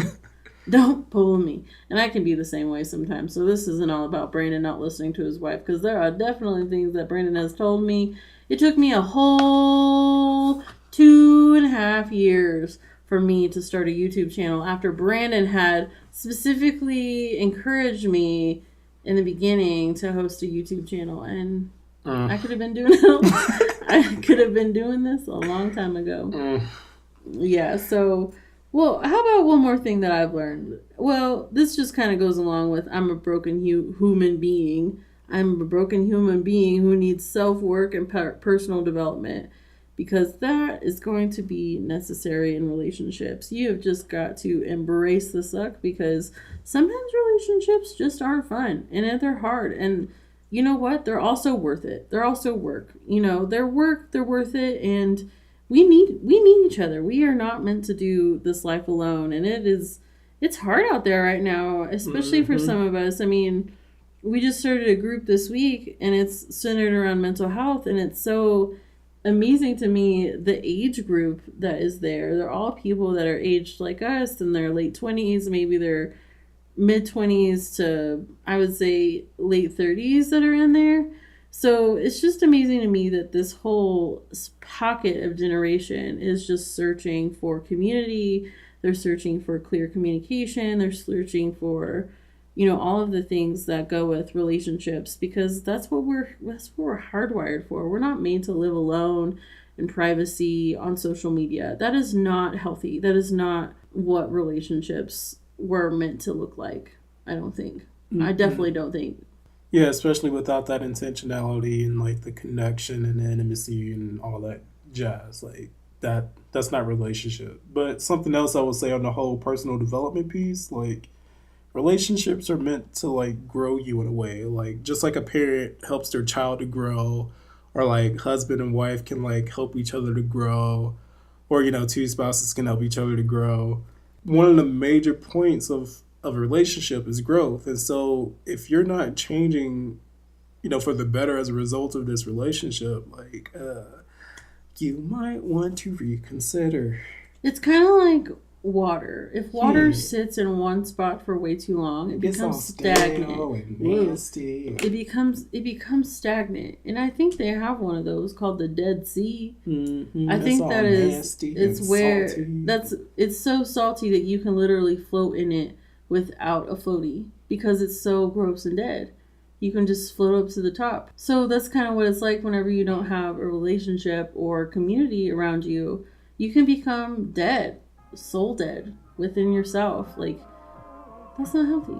Don't pull me. And I can be the same way sometimes. So this isn't all about Brandon not listening to his wife. Because there are definitely things that Brandon has told me. It took me a whole 2.5 years for me to start a YouTube channel after Brandon had specifically encouraged me in the beginning to host a YouTube channel. And I could have been doing it. I could have been doing this a long time ago. Yeah, so, well, how about one more thing that I've learned? Well, this just kind of goes along with I'm a broken human being. I'm a broken human being who needs self-work and personal development, because that is going to be necessary in relationships. You have just got to embrace the suck, because sometimes relationships just aren't fun and they're hard. And you know what? They're also worth it. They're also work. You know, they're work. They're worth it. And we need each other. We are not meant to do this life alone. And it's hard out there right now, especially for some of us. I mean, we just started a group this week and it's centered around mental health, and it's so amazing to me the age group that is there. They're all people that are aged like us in their late 20s, maybe their mid 20s to, I would say, late 30s that are in there. So it's just amazing to me that this whole pocket of generation is just searching for community. They're searching for clear communication. They're searching for, you know, all of the things that go with relationships, because that's what we're hardwired for. We're not made to live alone in privacy on social media. That is not healthy. That is not what relationships were meant to look like. I don't think. I definitely don't think. Yeah, especially without that intentionality and like the connection and the intimacy and all that jazz. Like that's not relationship. But something else I would say on the whole personal development piece, like relationships are meant to like grow you in a way. Like just like a parent helps their child to grow, or like husband and wife can like help each other to grow, or, you know, two spouses can help each other to grow. One of the major points of a relationship is growth. And so if you're not changing, you know, for the better as a result of this relationship, like you might want to reconsider. It's kind of like water. If water sits in one spot for way too long, it becomes stagnant. Nasty. It becomes stagnant. And I think they have one of those called the Dead Sea. I think that it's where salty. It's so salty that you can literally float in it without a floaty, because it's so gross and dead. You can just float up to the top. So that's kind of what it's like whenever you don't have a relationship or community around you. You can become dead, soul dead within yourself. Like, that's not healthy.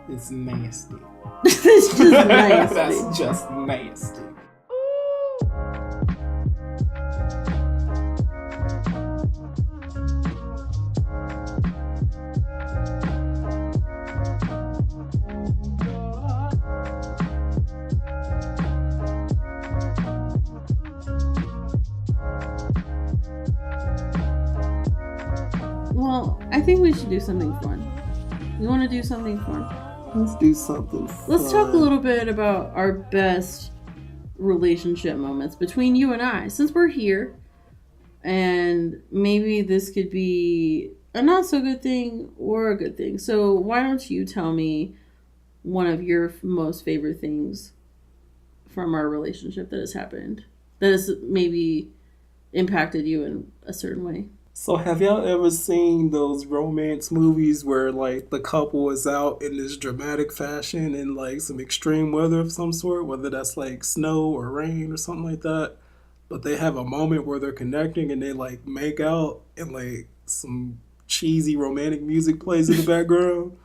It's nasty. It's just nasty. That's just nasty. Well, I think we should do something fun. You want to do something fun? Let's do something fun. Let's talk a little bit about our best relationship moments between you and I, since we're here. And maybe this could be a not so good thing or a good thing. So why don't you tell me one of your most favorite things from our relationship that has happened that has maybe impacted you in a certain way? So have y'all ever seen those romance movies where like the couple is out in this dramatic fashion in like some extreme weather of some sort, whether that's like snow or rain or something like that, but they have a moment where they're connecting and they like make out and like some cheesy romantic music plays in the background?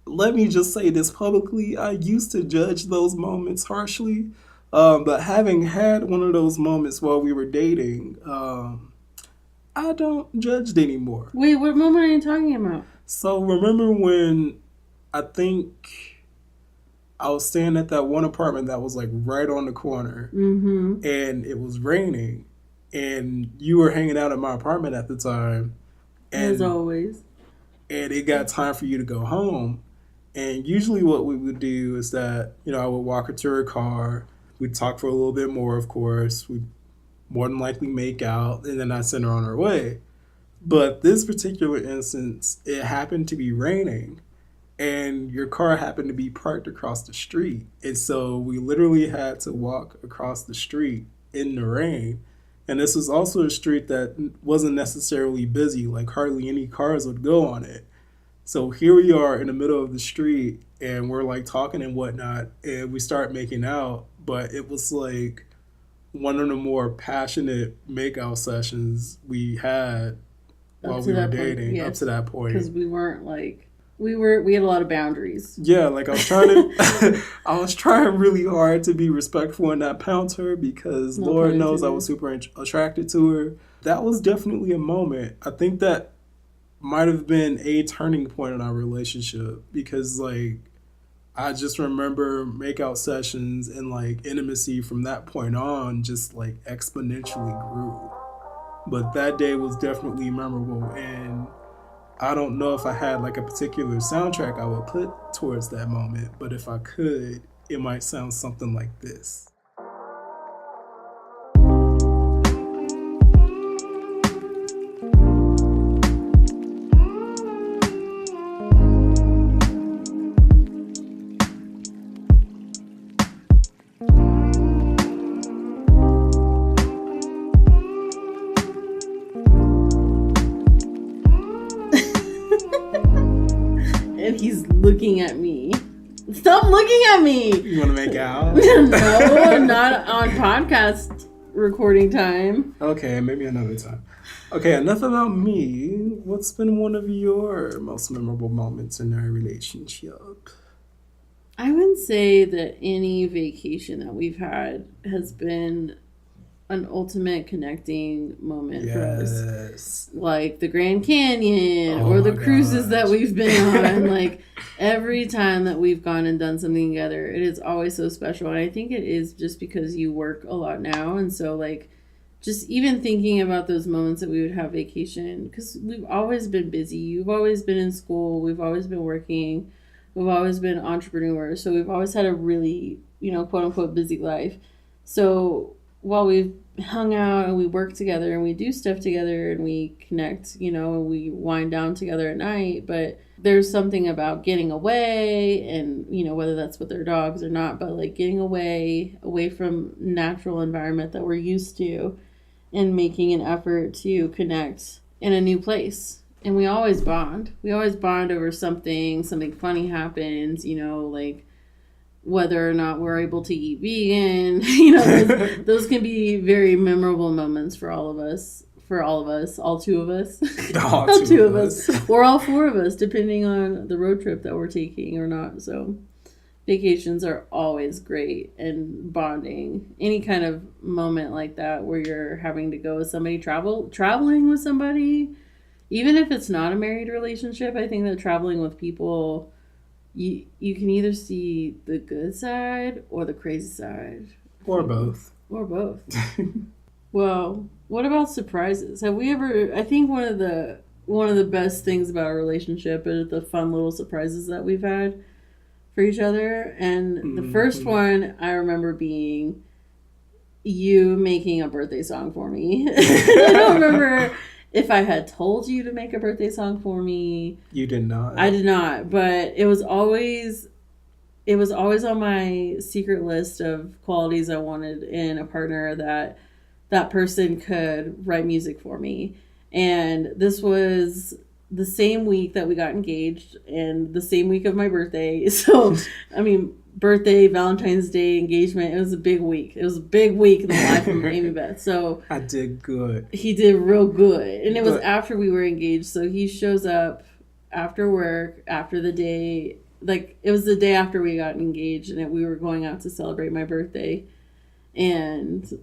Let me just say this publicly. I used to judge those moments harshly, but having had one of those moments while we were dating, I don't judge it anymore. Wait, what moment are you talking about? So remember when I think I was staying at that one apartment that was like right on the corner, Mm-hmm. and it was raining, and you were hanging out at my apartment at the time, As always. and it got time for you to go home. And usually what we would do is that, I would walk her to her car. We'd talk for a little bit more, of course. We'd more than likely make out, and then I'd send her on her way. But this particular instance, it happened to be raining, and your car happened to be parked across the street. And so we literally had to walk across the street in the rain. And this was also a street that wasn't necessarily busy, like hardly any cars would go on it. So here we are in the middle of the street, and we're like talking and whatnot, and we start making out, but it was like one of the more passionate makeout sessions we had while we were dating, up to that point. Because we weren't like, we had a lot of boundaries. Yeah, like I was trying to, I was trying really hard to be respectful and not pounce her because Lord knows I was super attracted to her. That was definitely a moment. I think that might have been a turning point in our relationship because like I just remember makeout sessions and like intimacy from that point on just like exponentially grew. But that day was definitely memorable, and I don't know if I had like a particular soundtrack I would put towards that moment, but if I could, it might sound something like this. And he's looking at me. Stop looking at me! You want to make out? No, not on podcast recording time. Okay, maybe another time. Okay, enough about me. What's been one of your most memorable moments in our relationship? I would say that any vacation that we've had has been an ultimate connecting moment for us. Like the Grand Canyon or the cruises that we've been on. Like every time that we've gone and done something together, it is always so special. And I think it is just because you work a lot now. And so like just even thinking about those moments that we would have vacation, because we've always been busy. You've always been in school. We've always been working. We've always been entrepreneurs. So we've always had a really, quote unquote busy life. So while we've hung out and we work together and we do stuff together and we connect, and we wind down together at night, but there's something about getting away and, whether that's with their dogs or not, but like getting away from natural environment that we're used to and making an effort to connect in a new place. And we always bond. We always bond over something funny happens, like whether or not we're able to eat vegan, those can be very memorable moments for all of us, all two of us, all two of us, or all four of us, depending on the road trip that we're taking or not. So vacations are always great, and bonding, any kind of moment like that where you're having to go with somebody, traveling with somebody, even if it's not a married relationship. I think that traveling with people, you can either see the good side or the crazy side. Or both. Well, what about surprises? Have we ever, I think one of the best things about our relationship is the fun little surprises that we've had for each other. And the first one I remember being you making a birthday song for me. I don't remember if I had told you to make a birthday song for me. You did not. I did not, but it was always it was always on my secret list of qualities I wanted in a partner, that person could write music for me. And this was the same week that we got engaged and the same week of my birthday. So, I mean, birthday, Valentine's Day, engagement, it was a big week. It was a big week in the life of Amy Beth. So I did good. he did real good. And it was after we were engaged. So he shows up after work, after the day, like it was the day after we got engaged and we were going out to celebrate my birthday. And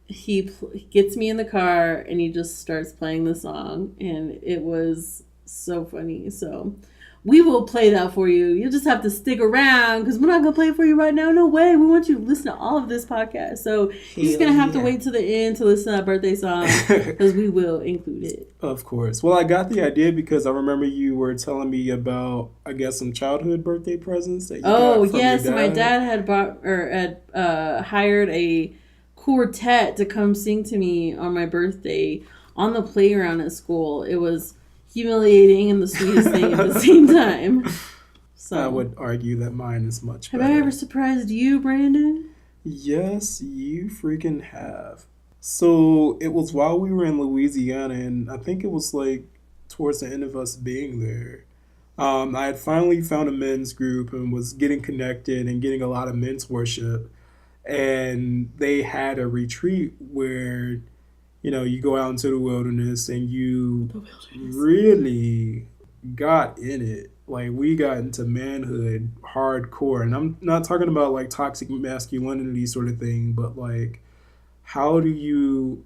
he gets me in the car and he just starts playing the song, and it was so funny. So we will play that for you. You'll just have to stick around because we're not going to play it for you right now. No way. We want you to listen to all of this podcast. So you're just going to have to wait till the end to listen to that birthday song because we will include it. Of course. Well, I got the idea because I remember you were telling me about, I guess, some childhood birthday presents that you got from yes. your dad. My dad had bought or had hired a quartet to come sing to me on my birthday on the playground at school. It was humiliating and the sweetest thing at the same time. So I would argue that mine is much better. Have I ever surprised you, Brandon? Yes, you freaking have. So it was while we were in Louisiana, and I think it was like towards the end of us being there. I had finally found a men's group and was getting connected and getting a lot of men's worship. And they had a retreat where, you go out into the wilderness and you really got in it. Like, we got into manhood hardcore. And I'm not talking about like toxic masculinity sort of thing, but like, how do you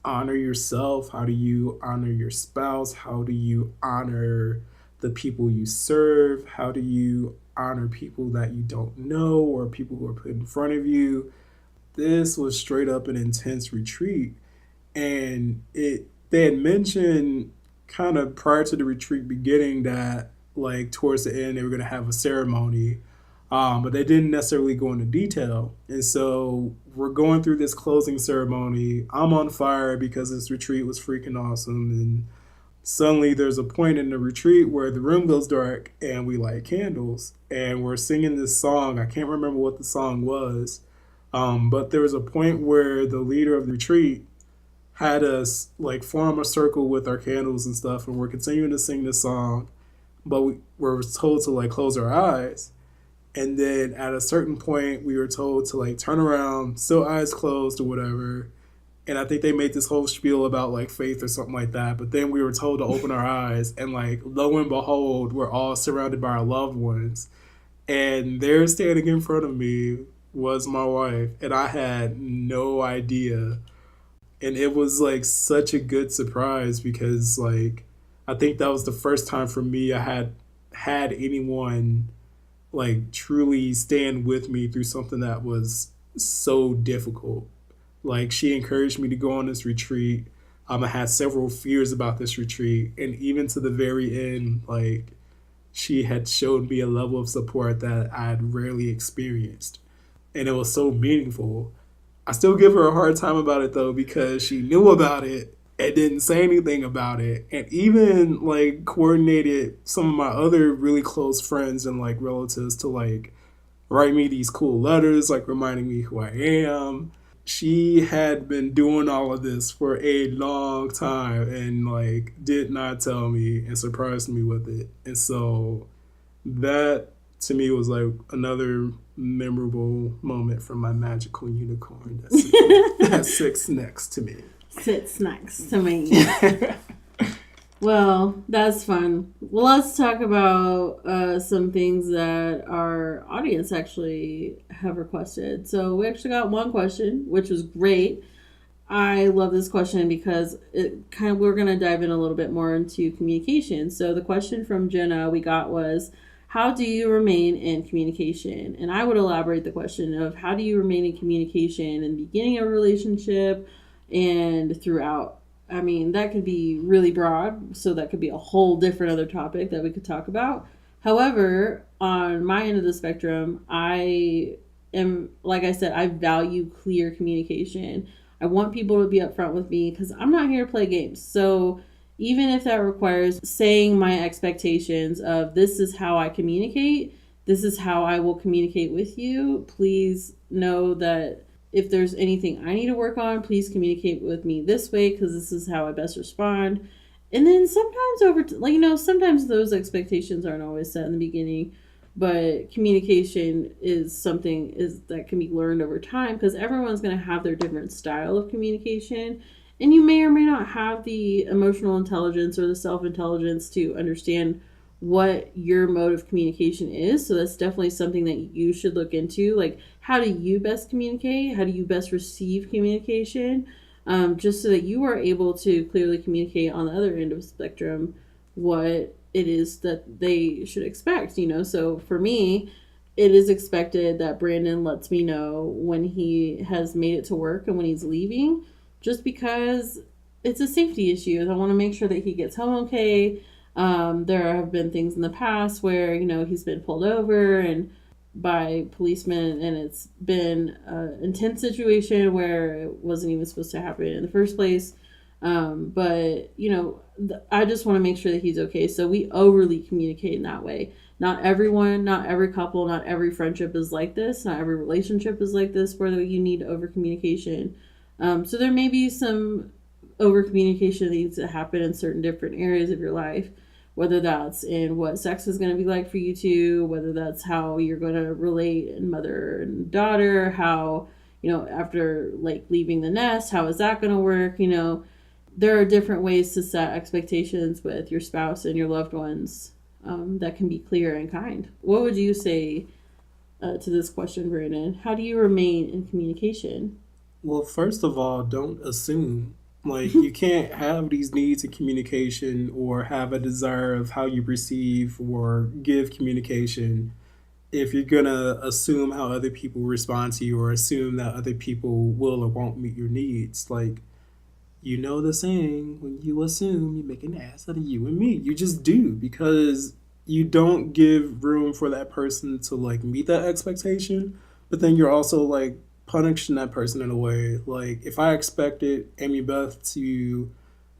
honor yourself? How do you honor your spouse? How do you honor the people you serve? How do you honor people that you don't know or people who are put in front of you? This was straight up an intense retreat. And they had mentioned kind of prior to the retreat beginning that like towards the end they were going to have a ceremony, but they didn't necessarily go into detail. And so we're going through this closing ceremony. I'm on fire because this retreat was freaking awesome. And suddenly there's a point in the retreat where the room goes dark and we light candles and we're singing this song. I can't remember what the song was, but there was a point where the leader of the retreat had us like form a circle with our candles and stuff, and we're continuing to sing this song, but we were told to like close our eyes. And then at a certain point we were told to like turn around, still eyes closed or whatever. And I think they made this whole spiel about like faith or something like that. But then we were told to open our eyes, and like lo and behold, we're all surrounded by our loved ones. And there standing in front of me was my wife, and I had no idea. And it was like such a good surprise because like I think that was the first time for me I had anyone like truly stand with me through something that was so difficult. Like, she encouraged me to go on this retreat. I had several fears about this retreat, and even to the very end, like, she had showed me a level of support that I had rarely experienced, and it was so meaningful. I still give her a hard time about it though because she knew about it and didn't say anything about it, and even like coordinated some of my other really close friends and like relatives to like write me these cool letters, like reminding me who I am. She had been doing all of this for a long time and like did not tell me and surprised me with it. And so that to me was like another memorable moment from my magical unicorn that sits next to me. Sits next to me. Well, that's fun. Well, let's talk about some things that our audience actually have requested. So we actually got one question, which was great. I love this question because we're going to dive in a little bit more into communication. So the question from Jenna we got was, how do you remain in communication? And I would elaborate the question of how do you remain in communication in the beginning of a relationship and throughout. I mean, that could be really broad, so that could be a whole different other topic that we could talk about. However, on my end of the spectrum, I am, like I said, I value clear communication. I want people to be upfront with me because I'm not here to play games. So even if that requires saying my expectations of this is how I communicate, this is how I will communicate with you. Please know that if there's anything I need to work on, please communicate with me this way because this is how I best respond. And then sometimes sometimes those expectations aren't always set in the beginning, but communication is something is that can be learned over time because everyone's going to have their different style of communication, and you may or may not have the emotional intelligence or the self-intelligence to understand what your mode of communication is. So that's definitely something that you should look into. Like, how do you best communicate? How do you best receive communication? Just so that you are able to clearly communicate on the other end of the spectrum what it is that they should expect, So for me, it is expected that Brandon lets me know when he has made it to work and when he's leaving, just because it's a safety issue. I want to make sure that he gets home okay. There have been things in the past where, he's been pulled over and by policemen, and it's been an intense situation where it wasn't even supposed to happen in the first place. But I just want to make sure that he's okay. So we overly communicate in that way. Not everyone, not every couple, not every friendship is like this. Not every relationship is like this where you need over communication. So there may be some over communication that needs to happen in certain different areas of your life, whether that's in what sex is going to be like for you two, whether that's how you're going to relate in mother and daughter, how, after like leaving the nest, how is that going to work? There are different ways to set expectations with your spouse and your loved ones that can be clear and kind. What would you say to this question, Brandon? How do you remain in communication? Well, first of all, don't assume. Like, you can't have these needs in communication or have a desire of how you receive or give communication if you're gonna assume how other people respond to you or assume that other people will or won't meet your needs. Like, you know the saying, when you assume, you make an ass out of you and me. You just do because you don't give room for that person to like meet that expectation, but then you're also like punishing that person in a way. Like, if I expected Amy Beth to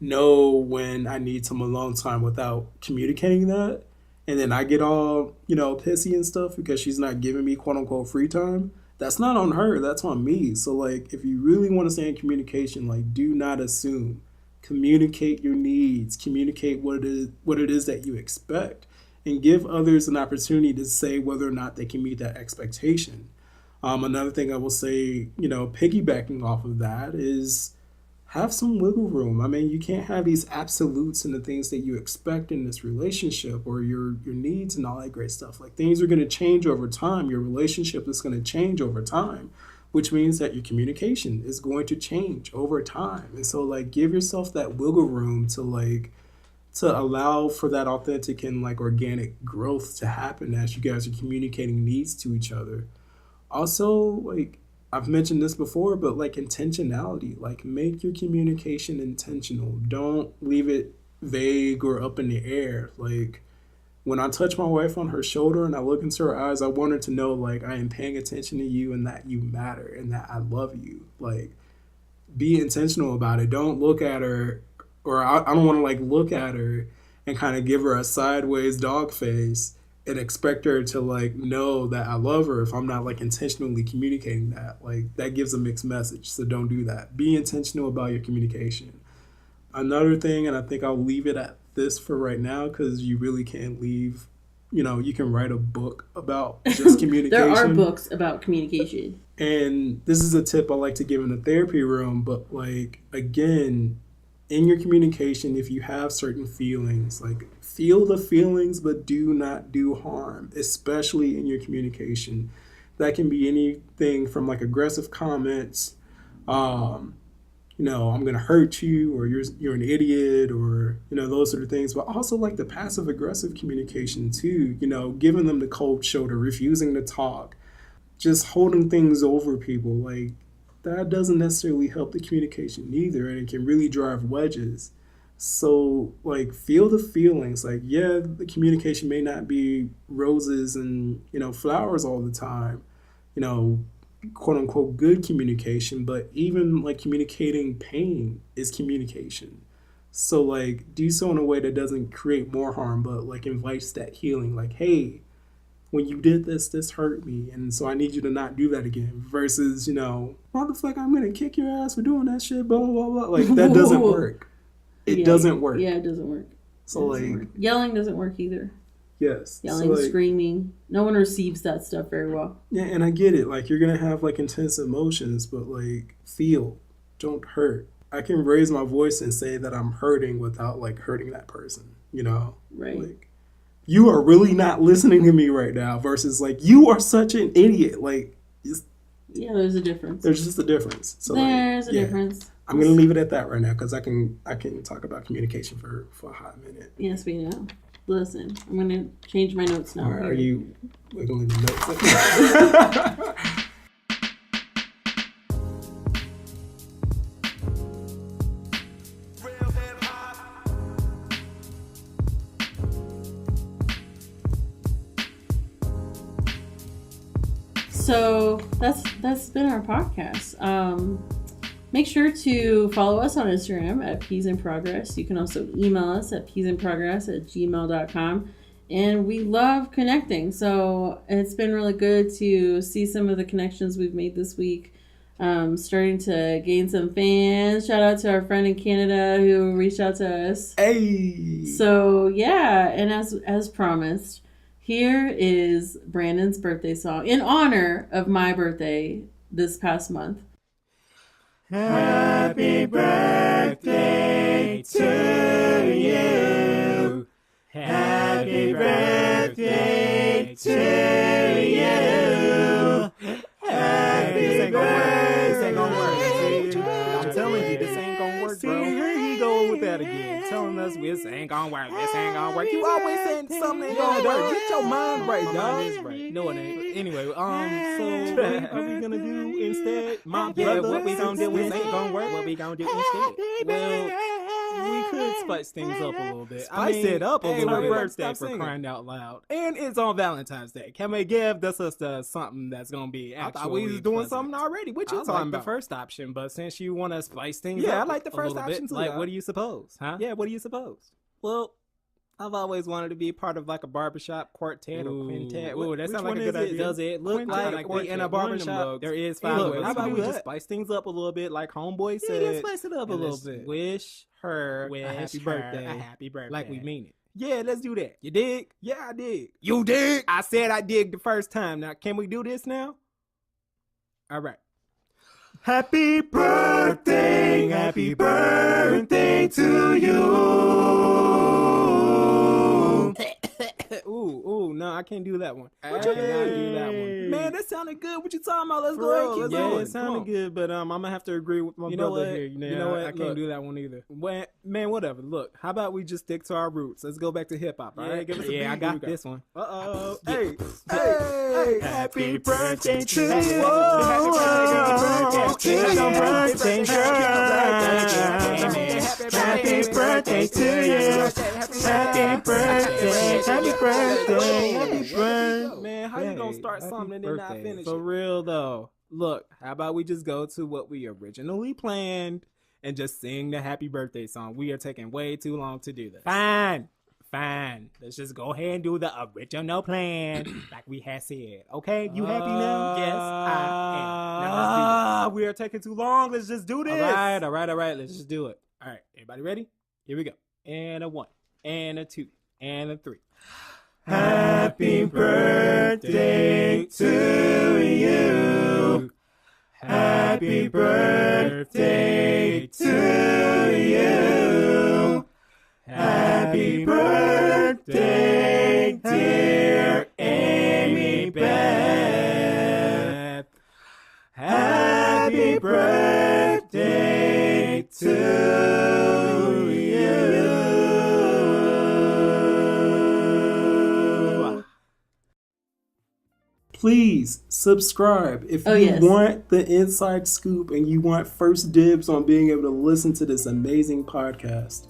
know when I need some alone time without communicating that, and then I get all, pissy and stuff because she's not giving me quote unquote free time, that's not on her, that's on me. So like, if you really want to stay in communication, like, do not assume. Communicate your needs, communicate what it is that you expect, and give others an opportunity to say whether or not they can meet that expectation. Another thing I will say, piggybacking off of that, is have some wiggle room. I mean, you can't have these absolutes in the things that you expect in this relationship or your needs and all that great stuff. Like, things are going to change over time. Your relationship is going to change over time, which means that your communication is going to change over time. And so, like, give yourself that wiggle room to allow for that authentic and like organic growth to happen as you guys are communicating needs to each other. Also, like, I've mentioned this before, but like, intentionality, like, make your communication intentional. Don't leave it vague or up in the air. Like, when I touch my wife on her shoulder and I look into her eyes, I want her to know, like, I am paying attention to you and that you matter and that I love you. Like, be intentional about it. Don't look at her, or I don't want to like look at her and kind of give her a sideways dog face and expect her to like know that I love her if I'm not like intentionally communicating that. Like, that gives a mixed message. So don't do that. Be intentional about your communication. Another thing, and I think I'll leave it at this for right now because you really can't leave, you can write a book about just communication. There are books about communication. And this is a tip I like to give in the therapy room, but like, again, in your communication, if you have certain feelings, like, feel the feelings, but do not do harm, especially in your communication. That can be anything from like aggressive comments, I'm gonna hurt you, or you're an idiot, or those sort of things. But also like the passive aggressive communication too. Giving them the cold shoulder, refusing to talk, just holding things over people. Like, that doesn't necessarily help the communication either, and it can really drive wedges. So, like, feel the feelings. Like, yeah, the communication may not be roses and, flowers all the time, quote unquote good communication, but even like communicating pain is communication. So, like, do so in a way that doesn't create more harm, but like invites that healing. Like, hey, when you did this hurt me, and so I need you to not do that again. Versus, motherfucker, I'm gonna kick your ass for doing that shit, blah blah blah. Like that doesn't work. It doesn't work. Yeah, it doesn't work. So like yelling doesn't work either. Yes. Yelling, screaming. No one receives that stuff very well. Yeah, and I get it. Like you're gonna have like intense emotions, but like feel, don't hurt. I can raise my voice and say that I'm hurting without like hurting that person. Right. Like, you are really not listening to me right now versus like, you are such an idiot. Like, yeah, there's a difference. There's just a difference. So there's a difference. I'm going to leave it at that right now because I can talk about communication for a hot minute. Yes, we know. Listen, I'm going to change my notes now. Are you wiggling the notes? So that's been our podcast. Make sure to follow us on Instagram at Peas in Progress. You can also email us at peasinprogress@gmail.com. And we love connecting. So it's been really good to see some of the connections we've made this week. Starting to gain some fans. Shout out to our friend in Canada who reached out to us. Hey. So yeah, and as promised, here is Brandon's birthday song in honor of my birthday this past month. Happy birthday to you. Happy birthday to you. Happy birthday. This ain't gonna work. I'm telling you, this ain't gonna work, bro. Here you go with that again. Telling us this ain't gonna work. This ain't gonna work. You always saying something ain't gonna work. Get your mind right, dog. It is right. No, it ain't. Anyway, so what are we gonna do instead? Mom, what we gonna do is ain't gonna work. What we gonna do instead? Well, we could spice things up a little bit. Spice it up a little bit. Birthday for crying out loud, and it's on Valentine's Day. Can we give this us something that's gonna be? I thought we was doing something already. What you talking about? The first option, but since you want to spice things up, I like the first option too. Like, what do you suppose? Huh? Yeah, what do you suppose? Well, I've always wanted to be part of like a barbershop quartet or quintet. Ooh, that sounds like a good idea. Does it look like we in a barbershop? There is 5 ways. How about we just spice things up a little bit, like Homeboy said? Yeah, spice it up a little bit. Wish her a happy birthday. A happy birthday. Like we mean it. Yeah, let's do that. You dig? Yeah, I dig. You dig? I said I dig the first time. Now, can we do this now? All right. Happy birthday to you. Ooh, no, I can't do that one. What you cannot do that one. Man, that sounded good. What you talking about? Let's go ahead and keep going. It sounded good, but I'm gonna have to agree with my brother here. You know what? I can't do that one either. Man, whatever. Look, how about we just stick to our roots? Let's go back to hip hop. All right, give us a beat. I got this one. Hey, happy birthday to you. Happy birthday, happy birthday to you. Happy birthday. Man, how you gonna start something and then not finish it? For real though. Look, how about we just go to what we originally planned and just sing the happy birthday song? We are taking way too long to do this. Fine. Let's just go ahead and do the original plan like we had said. Okay, you happy now? Yes, I am. Now let's do this. We are taking too long. Let's just do this. All right. Let's just do it. All right, everybody ready? Here we go. And a 1, and a 2, and a 3. Happy birthday to you. Happy birthday to you. Happy birthday, dear Amy Beth. Happy birthday to you. Please subscribe if you want the inside scoop and you want first dibs on being able to listen to this amazing podcast.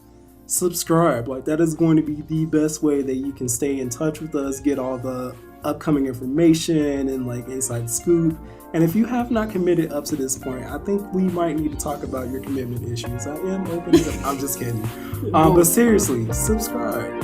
Subscribe. Like, that is going to be the best way that you can stay in touch with us, get all the upcoming information and like inside scoop. And if you have not committed up to this point, I think we might need to talk about your commitment issues. I am open to I'm just kidding. But seriously, subscribe.